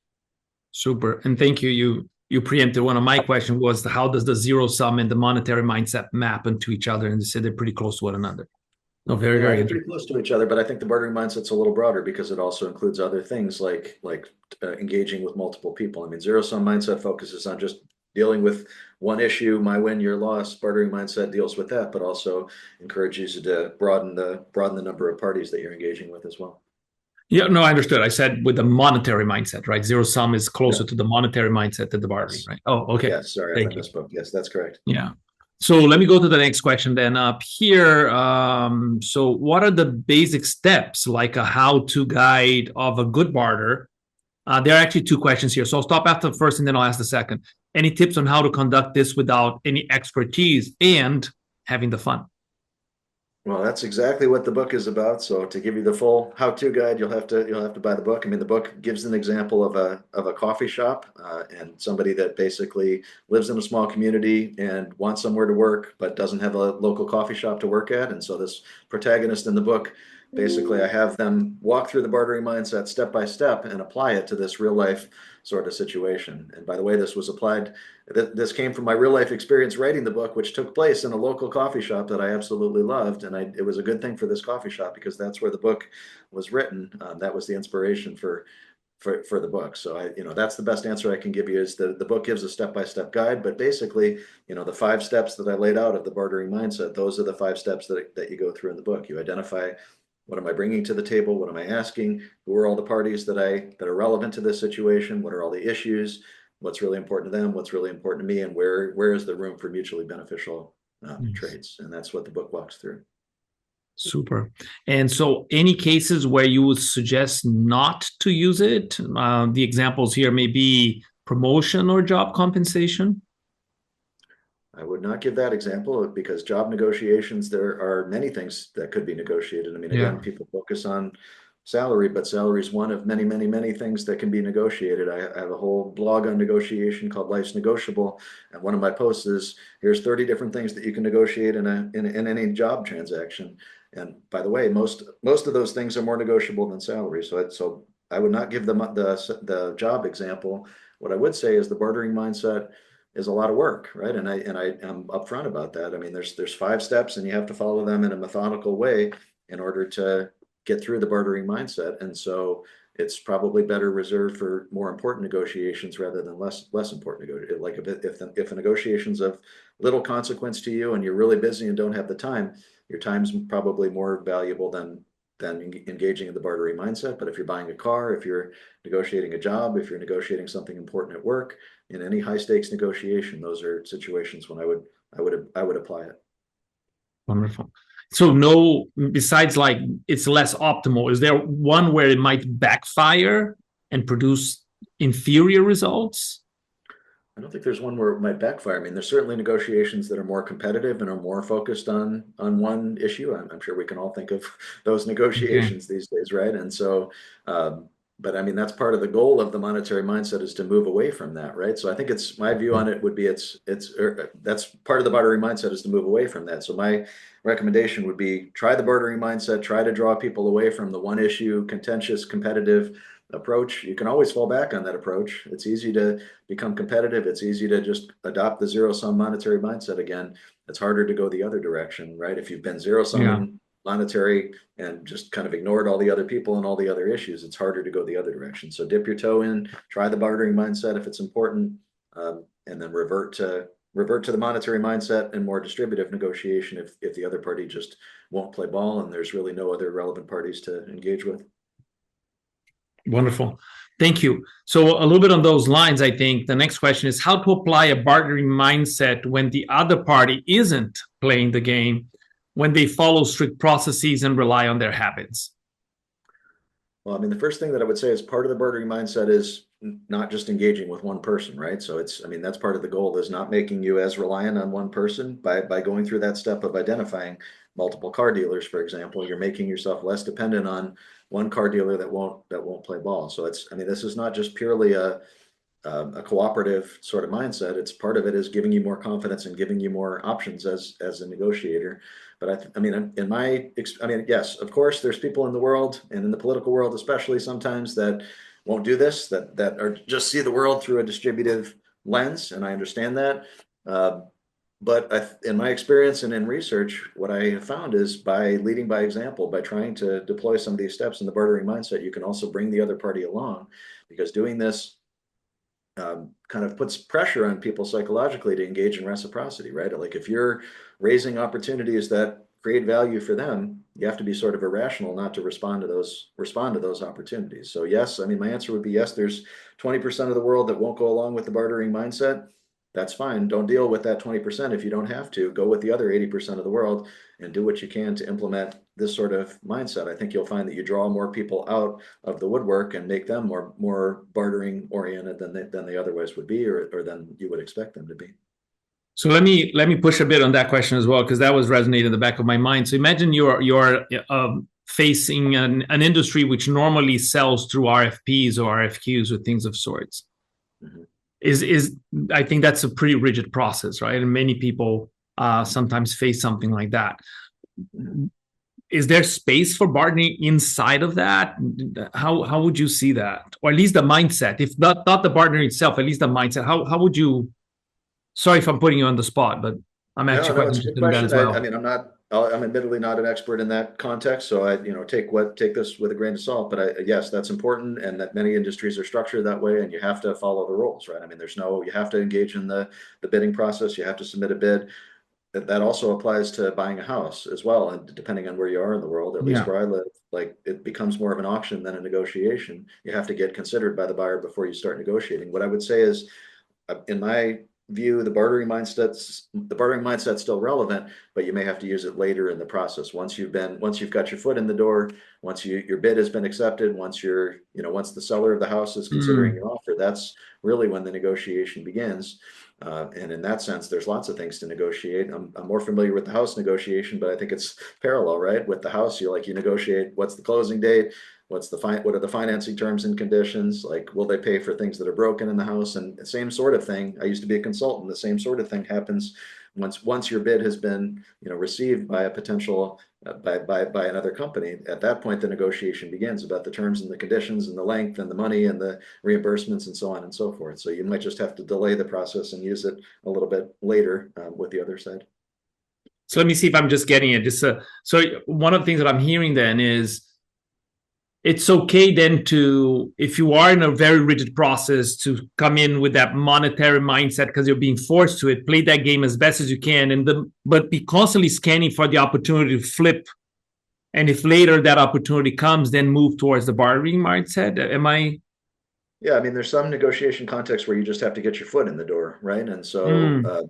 Super, and thank you. You preempted one of my questions, was how does the zero sum and the monetary mindset map into each other? And you said they're pretty close to one another. No, very pretty close to each other, but I think the bartering mindset's a little broader because it also includes other things like engaging with multiple people. I mean, zero-sum mindset focuses on just dealing with one issue, my win, your loss. Bartering mindset deals with that, but also encourages you to broaden the number of parties that you're engaging with as well. Yeah, no, I understood. I said with the monetary mindset, right? Zero sum is closer to the monetary mindset than the bartering, right? Oh, okay. Yes, sorry, I misspoke. Yes, that's correct. Yeah. So let me go to the next question then. Up here, so what are the basic steps, like a how-to guide of a good barter? There are actually two questions here. So I'll stop after the first and then I'll ask the second. Any tips on how to conduct this without any expertise and having the fun? Well, that's exactly what the book is about. So to give you the full how-to guide, you'll have to buy the book. I mean, the book gives an example of a coffee shop and somebody that basically lives in a small community and wants somewhere to work, but doesn't have a local coffee shop to work at. And so this protagonist in the book, basically, I have them walk through the bartering mindset step by step and apply it to this real life sort of situation. And by the way, this came from my real life experience writing the book, which took place in a local coffee shop that I absolutely loved. And it was a good thing for this coffee shop because that's where the book was written. That was the inspiration for the book. So that's the best answer I can give you is the book gives a step-by-step guide, but basically, the 5 steps that I laid out of the bartering mindset, those are the 5 steps that you go through in the book. You identify, what am I bringing to the table? What am I asking? Who are all the parties that are relevant to this situation? What are all the issues? What's really important to them? What's really important to me? And where is the room for mutually beneficial trades? And that's what the book walks through. Super. And so any cases where you would suggest not to use it? The examples here may be promotion or job compensation. I would not give that example because job negotiations, there are many things that could be negotiated. I mean, again, people focus on salary, but salary is one of many, many, many things that can be negotiated. I have a whole blog on negotiation called Life's Negotiable. And one of my posts is, here's 30 different things that you can negotiate in any job transaction. And by the way, most of those things are more negotiable than salary. So I would not give them the job example. What I would say is the bartering mindset is a lot of work, right? And I'm upfront about that. I mean, there's 5 steps, and you have to follow them in a methodical way in order to get through the bartering mindset. And so it's probably better reserved for more important negotiations rather than less important negotiations. Like if a negotiation's of little consequence to you and you're really busy and don't have the time, your time's probably more valuable than engaging in the bartering mindset. But if you're buying a car, if you're negotiating a job, if you're negotiating something important at work, in any high stakes negotiation, those are situations when I would apply it. Wonderful. So besides like it's less optimal, is there one where it might backfire and produce inferior results? I don't think there's one where it might backfire. I mean, there's certainly negotiations that are more competitive and are more focused on one issue. I'm sure we can all think of those negotiations these days, right? And so, but I mean, that's part of the goal of the monetary mindset is to move away from that, right? So I think my view on it would be that's part of the bartering mindset is to move away from that. So my recommendation would be try the bartering mindset, try to draw people away from the one issue, contentious, competitive approach. You can always fall back on that approach. It's easy to become competitive. It's easy to just adopt the zero-sum monetary mindset again. It's harder to go the other direction, right? If you've been zero-sum monetary and just kind of ignored all the other people and all the other issues, it's harder to go the other direction. So dip your toe in, try the bartering mindset if it's important, and then revert to the monetary mindset and more distributive negotiation if the other party just won't play ball and there's really no other relevant parties to engage with. Wonderful. Thank you. So a little bit on those lines, I think the next question is how to apply a bartering mindset when the other party isn't playing the game, when they follow strict processes and rely on their habits. Well, I mean, the first thing that I would say is part of the bartering mindset is not just engaging with one person, right? So I mean, that's part of the goal is not making you as reliant on one person by going through that step of identifying multiple car dealers, for example. You're making yourself less dependent on one car dealer that won't play ball. So I mean, this is not just purely a cooperative sort of mindset. It's part of it is giving you more confidence and giving you more options as a negotiator. But I mean, yes, of course, there's people in the world and in the political world, especially sometimes that won't do this, that are just see the world through a distributive lens, and I understand that. But in my experience and in research, what I have found is by leading by example, by trying to deploy some of these steps in the bartering mindset, you can also bring the other party along, because doing this kind of puts pressure on people psychologically to engage in reciprocity, right? Like if you're raising opportunities that create value for them, you have to be sort of irrational not to respond to those opportunities. So yes, I mean, my answer would be yes, there's 20% of the world that won't go along with the bartering mindset. That's fine. Don't deal with that 20% if you don't have to. Go with the other 80% of the world and do what you can to implement this sort of mindset. I think you'll find that you draw more people out of the woodwork and make them more bartering oriented than they otherwise would be, or than you would expect them to be. So let me push a bit on that question as well, because that was resonating in the back of my mind. So imagine you're facing an industry which normally sells through RFPs or RFQs or things of sorts. Mm-hmm. I think that's a pretty rigid process, right? And many people sometimes face something like that. Is there space for bartering inside of that? How would you see that? Or at least the mindset, if not the bartering itself, at least the mindset. How would you, sorry if I'm putting you on the spot, but I'm actually quite interested in that as well. I mean, I'm admittedly not an expert in that context, so I take this with a grain of salt. But yes, that's important, and that many industries are structured that way, and you have to follow the rules, right? I mean, you have to engage in the bidding process. You have to submit a bid. That also applies to buying a house as well, and depending on where you are in the world, at least where I live, like it becomes more of an auction than a negotiation. You have to get considered by the buyer before you start negotiating. What I would say is, in my view, the bartering mindset's still relevant, but you may have to use it later in the process. Once you've got your foot in the door, once your bid has been accepted, once the seller of the house is considering your offer, that's really when the negotiation begins. And in that sense, there's lots of things to negotiate. I'm more familiar with the house negotiation, but I think it's parallel, right? With the house, you negotiate what's the closing date, what are the financing terms and conditions, like will they pay for things that are broken in the house, and the same sort of thing. I used to be a consultant. The same sort of thing happens once your bid has been received by a potential by another company. At that point, the negotiation begins about the terms and the conditions and the length and the money and the reimbursements and so on and so forth. So you might just have to delay the process and use it a little bit later with the other side. So let me see if I'm just getting it. So one of the things that I'm hearing then is, it's okay then to, if you are in a very rigid process, to come in with that monetary mindset because you're being forced to it, play that game as best as you can, but be constantly scanning for the opportunity to flip. And if later that opportunity comes, then move towards the bartering mindset. Am I? Yeah, I mean, there's some negotiation contexts where you just have to get your foot in the door, right? And so,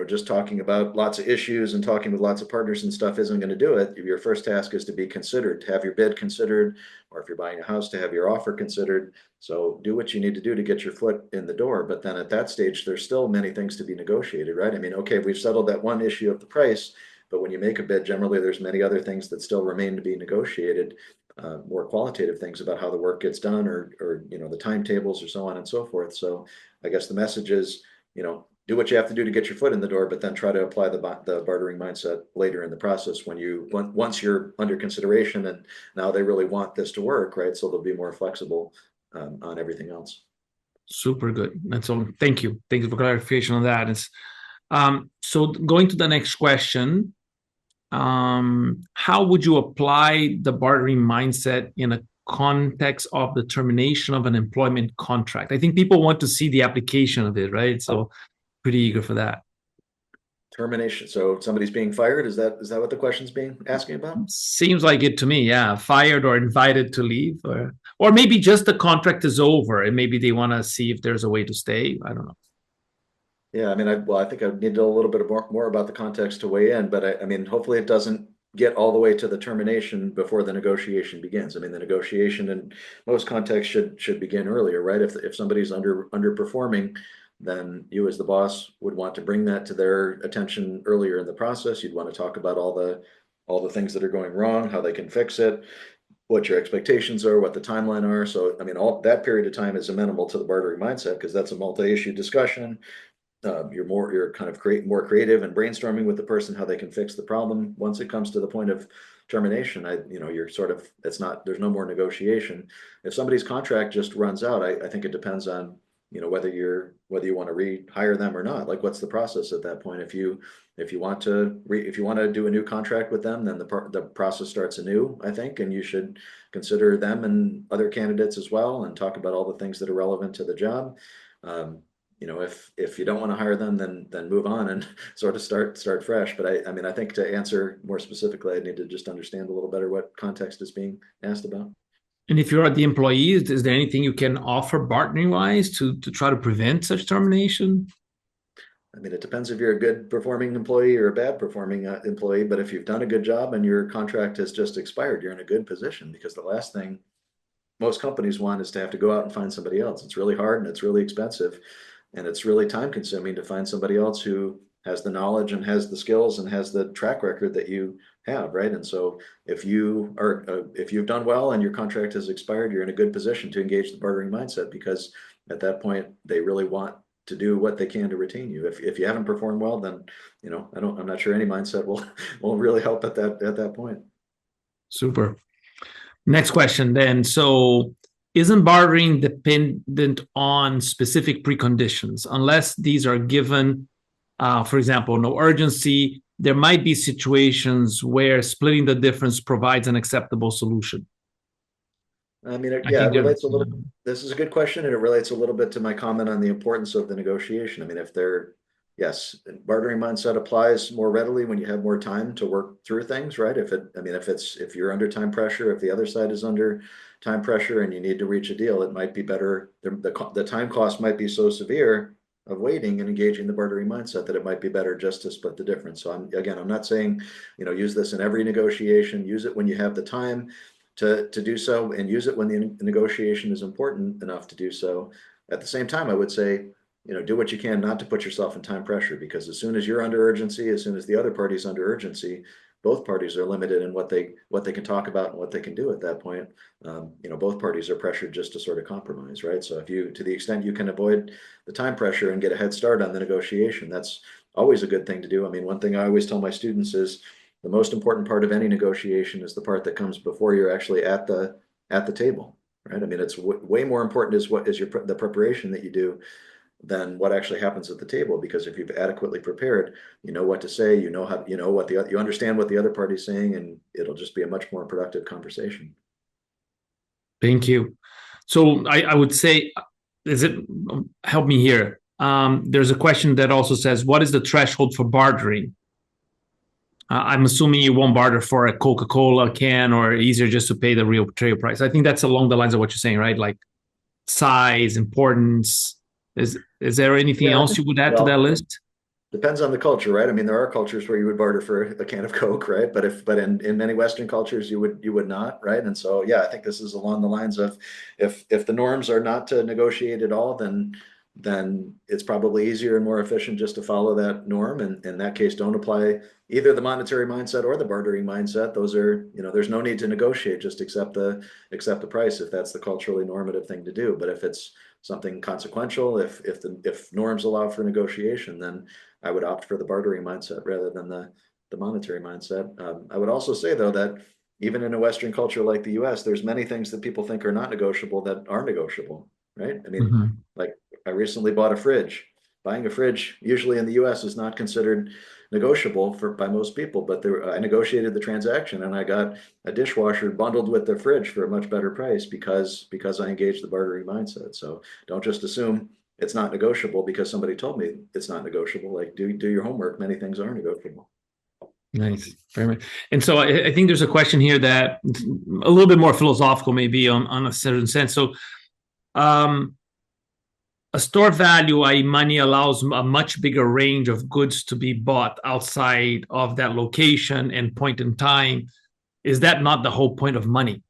just talking about lots of issues and talking with lots of partners and stuff isn't going to do it. Your first task is to be considered, to have your bid considered, or if you're buying a house, to have your offer considered. So do what you need to do to get your foot in the door. But then at that stage, there's still many things to be negotiated, right? I mean, okay, we've settled that one issue of the price, but when you make a bid, generally there's many other things that still remain to be negotiated, more qualitative things about how the work gets done, or the timetables, or so on and so forth. So I guess the message is, do what you have to do to get your foot in the door, but then try to apply the bartering mindset later in the process once you're under consideration and now they really want this to work, right? So they'll be more flexible on everything else. Super good. That's all. Thank you. Thank you for clarification on that. So going to the next question, how would you apply the bartering mindset in a context of the termination of an employment contract? I think people want to see the application of it, right? So pretty eager for that. Termination. So somebody's being fired. Is that what the question's being asking about? Seems like it to me, yeah. Fired or invited to leave, or maybe just the contract is over and maybe they want to see if there's a way to stay. I don't know. Yeah, I mean, I think I need to know a little bit more about the context to weigh in, but I mean, hopefully it doesn't get all the way to the termination before the negotiation begins. I mean, the negotiation in most contexts should begin earlier, right? If somebody's underperforming, then you as the boss would want to bring that to their attention earlier in the process. You'd want to talk about all the things that are going wrong, how they can fix it, what your expectations are, what the timeline are. So, I mean, all that period of time is amenable to the bartering mindset because that's a multi-issue discussion. You're kind of more creative and brainstorming with the person how they can fix the problem. Once it comes to the point of termination, you're sort of, there's no more negotiation. If somebody's contract just runs out, I think it depends on, whether you want to rehire them or not. Like, what's the process at that point? If you want to do a new contract with them, then the process starts anew, I think, and you should consider them and other candidates as well and talk about all the things that are relevant to the job. If you don't want to hire them, then move on and sort of start fresh. But I mean, I think to answer more specifically, I need to just understand a little better what context is being asked about. And if you're the employees, is there anything you can offer bartering wise to try to prevent such termination? I mean, it depends if you're a good performing employee or a bad performing employee. But if you've done a good job and your contract has just expired, you're in a good position, because the last thing most companies want is to have to go out and find somebody else. It's really hard and it's really expensive. And it's really time consuming to find somebody else who has the knowledge and has the skills and has the track record that you have, right? And so if you've done well and your contract has expired, you're in a good position to engage the bartering mindset, because at that point they really want to do what they can to retain you. If you haven't performed well, then I'm not sure any mindset will really help at that point. Super. Next question then. So, isn't bartering dependent on specific preconditions? Unless these are given, for example, no urgency, there might be situations where splitting the difference provides an acceptable solution. I mean, it relates a little. This is a good question, and it relates a little bit to my comment on the importance of the negotiation. I mean, yes, bartering mindset applies more readily when you have more time to work through things, right? If you're under time pressure, if the other side is under time pressure and you need to reach a deal, it might be better. The time cost might be so severe of waiting and engaging the bartering mindset that it might be better just to split the difference. So I'm not saying, use this in every negotiation. Use it when you have the time to do so, and use it when the negotiation is important enough to do so. At the same time, I would say, do what you can not to put yourself in time pressure, because as soon as you're under urgency, as soon as the other party's under urgency, both parties are limited in what they can talk about and what they can do at that point. Both parties are pressured just to sort of compromise, right? So to the extent you can avoid the time pressure and get a head start on the negotiation, that's always a good thing to do. I mean, one thing I always tell my students is the most important part of any negotiation is the part that comes before you're actually at the table, right? I mean, it's way more important is the preparation that you do than what actually happens at the table. Because if you've adequately prepared, you know what to say, you understand what the other party's saying, and it'll just be a much more productive conversation. Thank you. So I would say, help me here. There's a question that also says, what is the threshold for bartering? I'm assuming you won't barter for a Coca-Cola can, or easier just to pay the real trade price. I think that's along the lines of what you're saying, right? Like size, importance. Is there anything else you would add to that list? Depends on the culture, right? I mean, there are cultures where you would barter for a can of Coke, right? But in many Western cultures, you would not, right? And so, yeah, I think this is along the lines of, if the norms are not to negotiate at all, then it's probably easier and more efficient just to follow that norm. And in that case, don't apply either the monetary mindset or the bartering mindset. Those are, there's no need to negotiate, just accept the price if that's the culturally normative thing to do. But if it's something consequential, if norms allow for negotiation, then I would opt for the bartering mindset rather than the monetary mindset. I would also say, though, that even in a Western culture like the US, there's many things that people think are not negotiable that are negotiable, right? I mean, like, I recently bought a fridge. Buying a fridge usually in the US is not considered negotiable by most people, but I negotiated the transaction and I got a dishwasher bundled with the fridge for a much better price because I engaged the bartering mindset. So don't just assume it's not negotiable because somebody told me it's not negotiable. Like do your homework. Many things are negotiable. Nice, very much. And so I think there's a question here that a little bit more philosophical, maybe on a certain sense. So, a store value, i.e., money, allows a much bigger range of goods to be bought outside of that location and point in time. Is that not the whole point of money?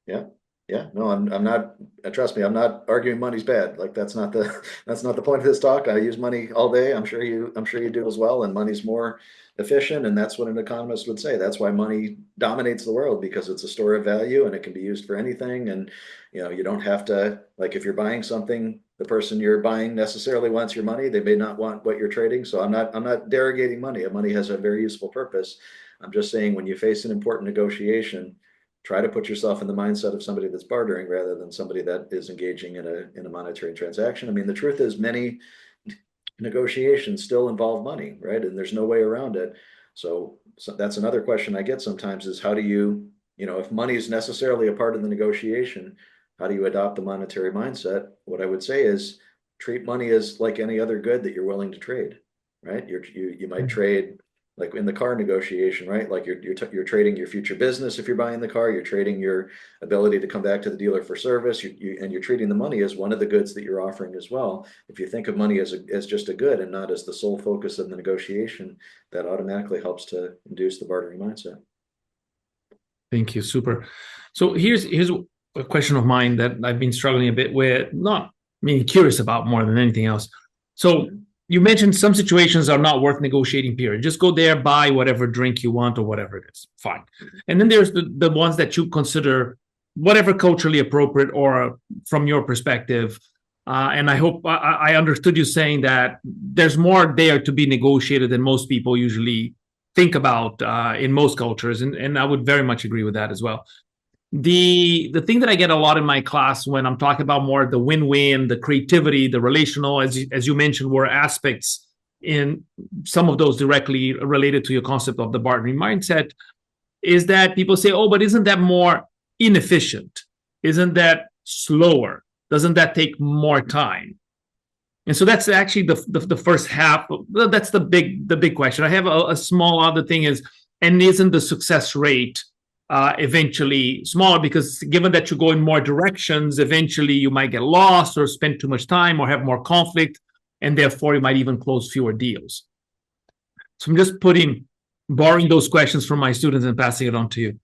Yeah. Yeah, no, I'm not, trust me, I'm not arguing money's bad. Like that's not the point of this talk. I use money all day. I'm sure you do as well. And money's more efficient. And that's what an economist would say. That's why money dominates the world, because it's a store of value and it can be used for anything. And, you don't have to, like, if you're buying something, the person you're buying necessarily wants your money. They may not want what you're trading. So I'm not derogating money. Money has a very useful purpose. I'm just saying, when you face an important negotiation, try to put yourself in the mindset of somebody that's bartering rather than somebody that is engaging in a monetary transaction. I mean, the truth is many negotiations still involve money, right? And there's no way around it. So that's another question I get sometimes is, how do you, if money is necessarily a part of the negotiation, how do you adopt the monetary mindset? What I would say is, treat money as like any other good that you're willing to trade, right? You might trade, like in the car negotiation, right? Like you're trading your future business. If you're buying the car, you're trading your ability to come back to the dealer for service. And you're treating the money as one of the goods that you're offering as well. If you think of money as just a good and not as the sole focus of the negotiation, that automatically helps to induce the bartering mindset. Thank you. Super. So here's a question of mine that I've been struggling a bit with, not being curious about more than anything else. So you mentioned some situations are not worth negotiating, period. Just go there, buy whatever drink you want or whatever it is. Fine. And then there's the ones that you consider whatever culturally appropriate or from your perspective. And I hope I understood you saying that there's more there to be negotiated than most people usually think about in most cultures. And I would very much agree with that as well. The thing that I get a lot in my class when I'm talking about more the win-win, the creativity, the relational, as you mentioned, were aspects in some of those directly related to your concept of the bartering mindset, is that people say, oh, but isn't that more inefficient? Isn't that slower? Doesn't that take more time? And so that's actually the first half. That's the big question. I have a small other thing is, and isn't the success rate eventually smaller, because given that you go in more directions, eventually you might get lost or spend too much time or have more conflict, and therefore you might even close fewer deals. So I'm just borrowing those questions from my students and passing it on to you.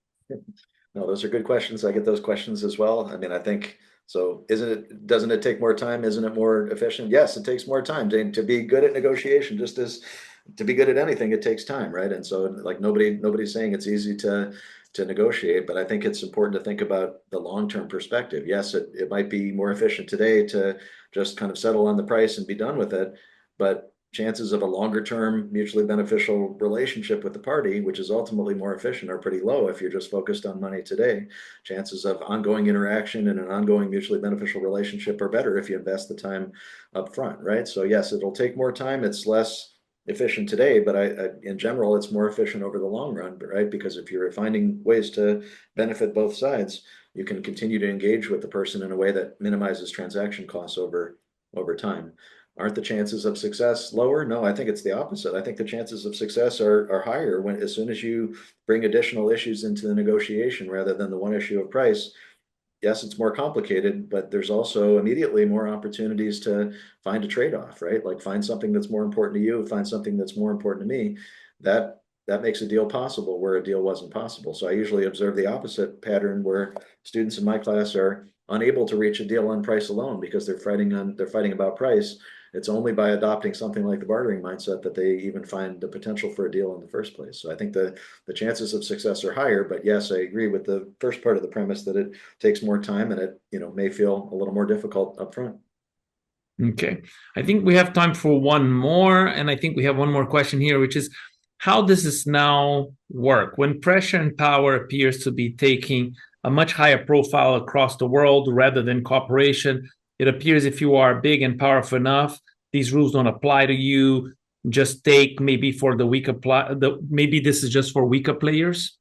No, those are good questions. I get those questions as well. I mean, I think, so doesn't it take more time? Isn't it more efficient? Yes, it takes more time to be good at negotiation, just as to be good at anything, it takes time, right? And so, like, nobody's saying it's easy to negotiate, but I think it's important to think about the long-term perspective. Yes, it might be more efficient today to just kind of settle on the price and be done with it, but chances of a longer-term mutually beneficial relationship with the party, which is ultimately more efficient, are pretty low if you're just focused on money today. Chances of ongoing interaction and an ongoing mutually beneficial relationship are better if you invest the time up front, right? So yes, it'll take more time. It's less efficient today, but in general, it's more efficient over the long run, right? Because if you're finding ways to benefit both sides, you can continue to engage with the person in a way that minimizes transaction costs over time. Aren't the chances of success lower? No, I think it's the opposite. I think the chances of success are higher as soon as you bring additional issues into the negotiation rather than the one issue of price. Yes, it's more complicated, but there's also immediately more opportunities to find a trade-off, right? Like, find something that's more important to you, find something that's more important to me. That makes a deal possible where a deal wasn't possible. So I usually observe the opposite pattern, where students in my class are unable to reach a deal on price alone because they're fighting about price. It's only by adopting something like the bartering mindset that they even find the potential for a deal in the first place. So I think the chances of success are higher, but yes, I agree with the first part of the premise that it takes more time and it, may feel a little more difficult up front. Okay. I think we have time for one more, and I think we have one more question here, which is, how does this now work when pressure and power appears to be taking a much higher profile across the world rather than cooperation? It appears if you are big and powerful enough, these rules don't apply to you. Just take maybe for the weaker maybe this is just for weaker players.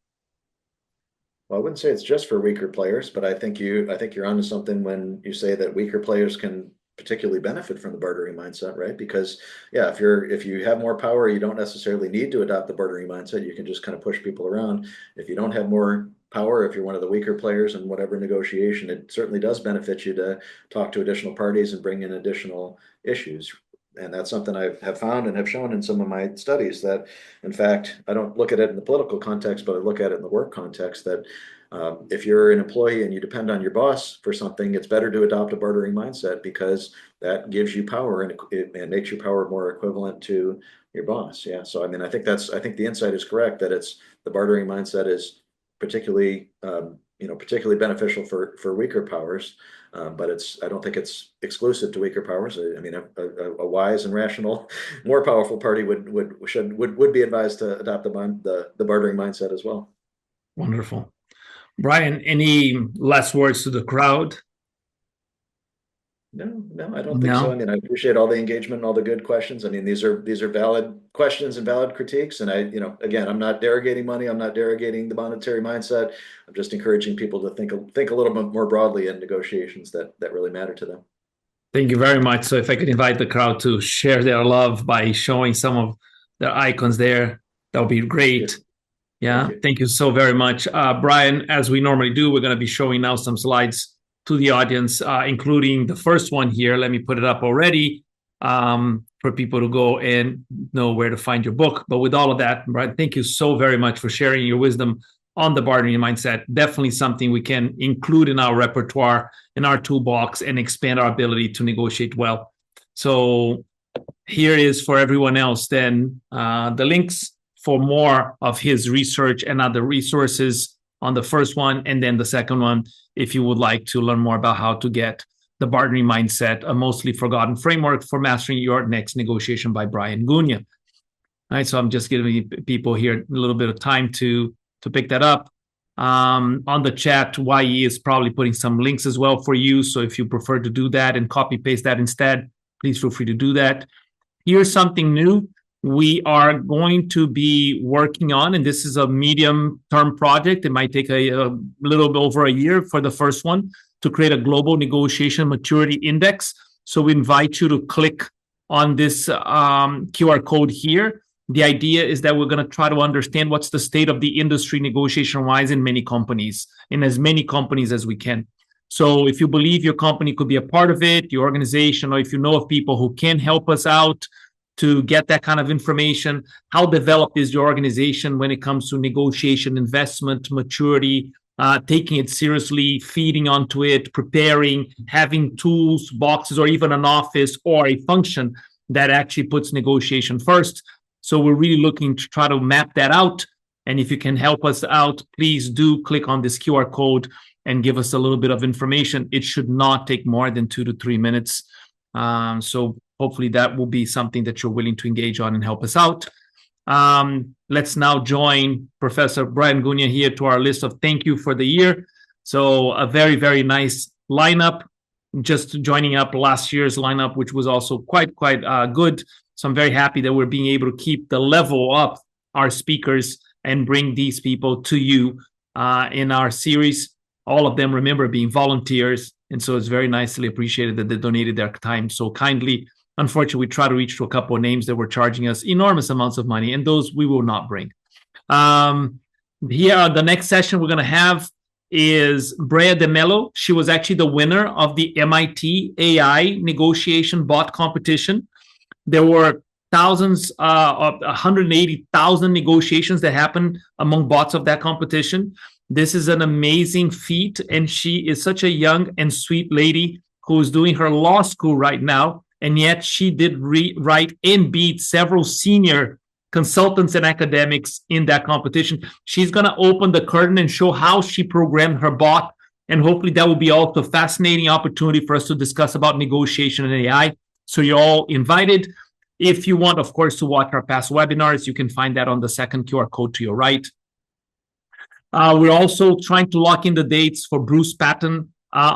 Well, I wouldn't say it's just for weaker players, but I think you're onto something when you say that weaker players can particularly benefit from the bartering mindset, right? Because yeah, if you have more power, you don't necessarily need to adopt the bartering mindset. You can just kind of push people around. If you don't have more power, if you're one of the weaker players in whatever negotiation, it certainly does benefit you to talk to additional parties and bring in additional issues. And that's something I have found and have shown in some of my studies that, in fact, I don't look at it in the political context, but I look at it in the work context that if you're an employee and you depend on your boss for something, it's better to adopt a bartering mindset because that gives you power and it makes your power more equivalent to your boss. Yeah. So, I mean, I think the insight is correct that the bartering mindset is particularly, particularly beneficial for weaker powers. But I don't think it's exclusive to weaker powers. I mean, a wise and rational, more powerful party would be advised to adopt the bartering mindset as well. Wonderful. Brian, any last words to the crowd? No, I don't think so. I mean, I appreciate all the engagement and all the good questions. I mean, these are valid questions and valid critiques. And again, I'm not derogating money. I'm not derogating the monetary mindset. I'm just encouraging people to think a little bit more broadly in negotiations that really matter to them. Thank you very much. So if I could invite the crowd to share their love by showing some of their icons there, that would be great. Yeah, thank you so very much. Brian, as we normally do, we're going to be showing now some slides to the audience, including the first one here. Let me put it up already for people to go and know where to find your book. But with all of that, Brian, thank you so very much for sharing your wisdom on the bartering mindset. Definitely something we can include in our repertoire, in our toolbox, and expand our ability to negotiate well. So here is for everyone else then the links for more of his research and other resources on the first one, and then the second one, if you would like to learn more about how to get the bartering mindset, a mostly forgotten framework for mastering your next negotiation by Brian Gunia. All right, so I'm just giving people here a little bit of time to pick that up. On the chat, YE is probably putting some links as well for you. So if you prefer to do that and copy paste that instead, please feel free to do that. Here's something new we are going to be working on, and this is a medium-term project. It might take a little bit over a year for the first one, to create a global negotiation maturity index. So we invite you to click on this QR code here. The idea is that we're going to try to understand what's the state of the industry negotiation-wise in many companies, in as many companies as we can. So if you believe your company could be a part of it, your organization, or if you know of people who can help us out to get that kind of information, how developed is your organization when it comes to negotiation, investment, maturity, taking it seriously, feeding onto it, preparing, having tools, boxes, or even an office or a function that actually puts negotiation first. So we're really looking to try to map that out. And if you can help us out, please do click on this QR code and give us a little bit of information. It should not take more than 2 to 3 minutes. So hopefully that will be something that you're willing to engage on and help us out. Let's now join Professor Brian Gunia here to our list of thank you for the year. So a very, very nice lineup, just joining up last year's lineup, which was also quite good. So I'm very happy that we're being able to keep the level up our speakers and bring these people to you in our series. All of them, remember, being volunteers. And so it's very nicely appreciated that they donated their time so kindly. Unfortunately, we try to reach to a couple of names that were charging us enormous amounts of money, and those we will not bring. Here, the next session we're going to have is Brea De Mello. She was actually the winner of the MIT AI negotiation bot competition. There were thousands, 180,000 negotiations that happened among bots of that competition. This is an amazing feat, and she is such a young and sweet lady who is doing her law school right now. And yet she did write and beat several senior consultants and academics in that competition. She's going to open the curtain and show how she programmed her bot. And hopefully that will be also a fascinating opportunity for us to discuss about negotiation and AI. So you're all invited. If you want, of course, to watch our past webinars, you can find that on the second QR code to your right. We're also trying to lock in the dates for Bruce Patton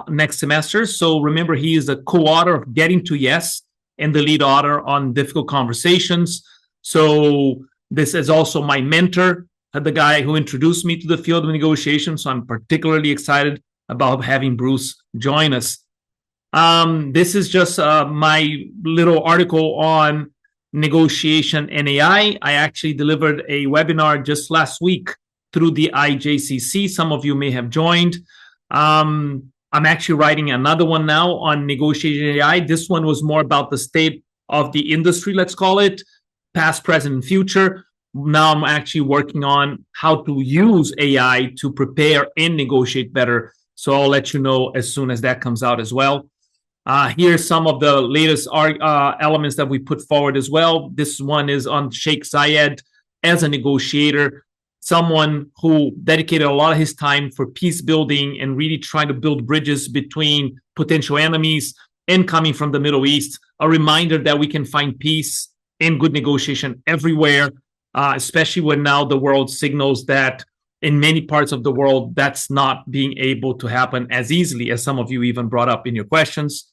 next semester. So remember, he is a co-author of Getting to Yes and the lead author on Difficult Conversations. So this is also my mentor, the guy who introduced me to the field of negotiation. So I'm particularly excited about having Bruce join us. This is just my little article on negotiation and AI. I actually delivered a webinar just last week through the IJCC. Some of you may have joined. I'm actually writing another one now on negotiation AI. This one was more about the state of the industry, let's call it, past, present, and future. Now I'm actually working on how to use AI to prepare and negotiate better. So I'll let you know as soon as that comes out as well. Here's some of the latest elements that we put forward as well. This one is on Sheikh Zayed as a negotiator, someone who dedicated a lot of his time for peace building and really trying to build bridges between potential enemies and coming from the Middle East. A reminder that we can find peace and good negotiation everywhere, especially when now the world signals that in many parts of the world, that's not being able to happen as easily as some of you even brought up in your questions.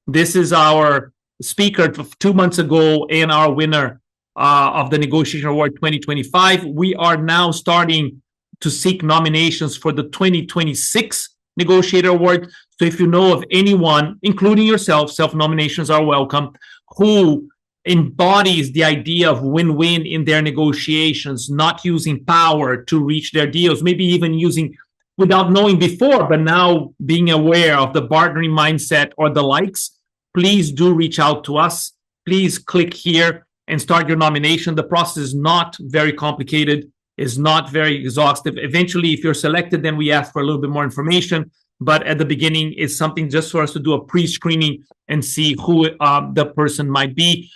This is our speaker 2 months ago and our winner of the Negotiation Award 2025. We are now starting to seek nominations for the 2026 Negotiator Award. So if you know of anyone, including yourself, self-nominations are welcome, who embodies the idea of win-win in their negotiations, not using power to reach their deals, maybe even using without knowing before, but now being aware of the bartering mindset or the likes, please do reach out to us. Please click here and start your nomination. The process is not very complicated, is not very exhaustive. Eventually, if you're selected, then we ask for a little bit more information. But at the beginning, it's something just for us to do a pre-screening and see who the person might be.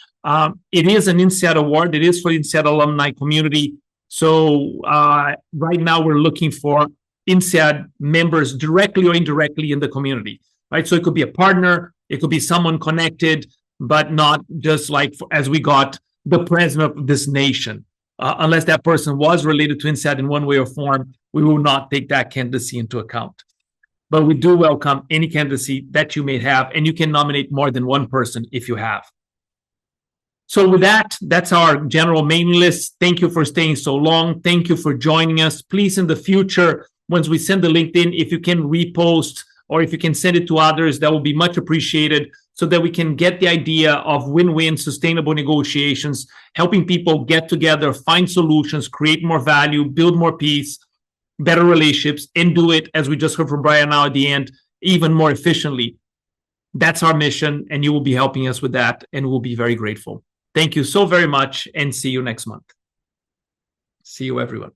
It is an INSEAD award. It is for the INSEAD alumni community. So right now we're looking for INSEAD members directly or indirectly in the community, right? So it could be a partner, it could be someone connected, but not just like as we got the president of this nation. Unless that person was related to INSEAD in one way or form, we will not take that candidacy into account. But we do welcome any candidacy that you may have, and you can nominate more than one person if you have. So with that, that's our general mailing list. Thank you for staying so long. Thank you for joining us. Please, in the future, once we send the LinkedIn, if you can repost or if you can send it to others, that will be much appreciated so that we can get the idea of win-win sustainable negotiations, helping people get together, find solutions, create more value, build more peace, better relationships, and do it, as we just heard from Brian now at the end, even more efficiently. That's our mission, and you will be helping us with that, and we'll be very grateful. Thank you so very much, and see you next month. See you, everyone.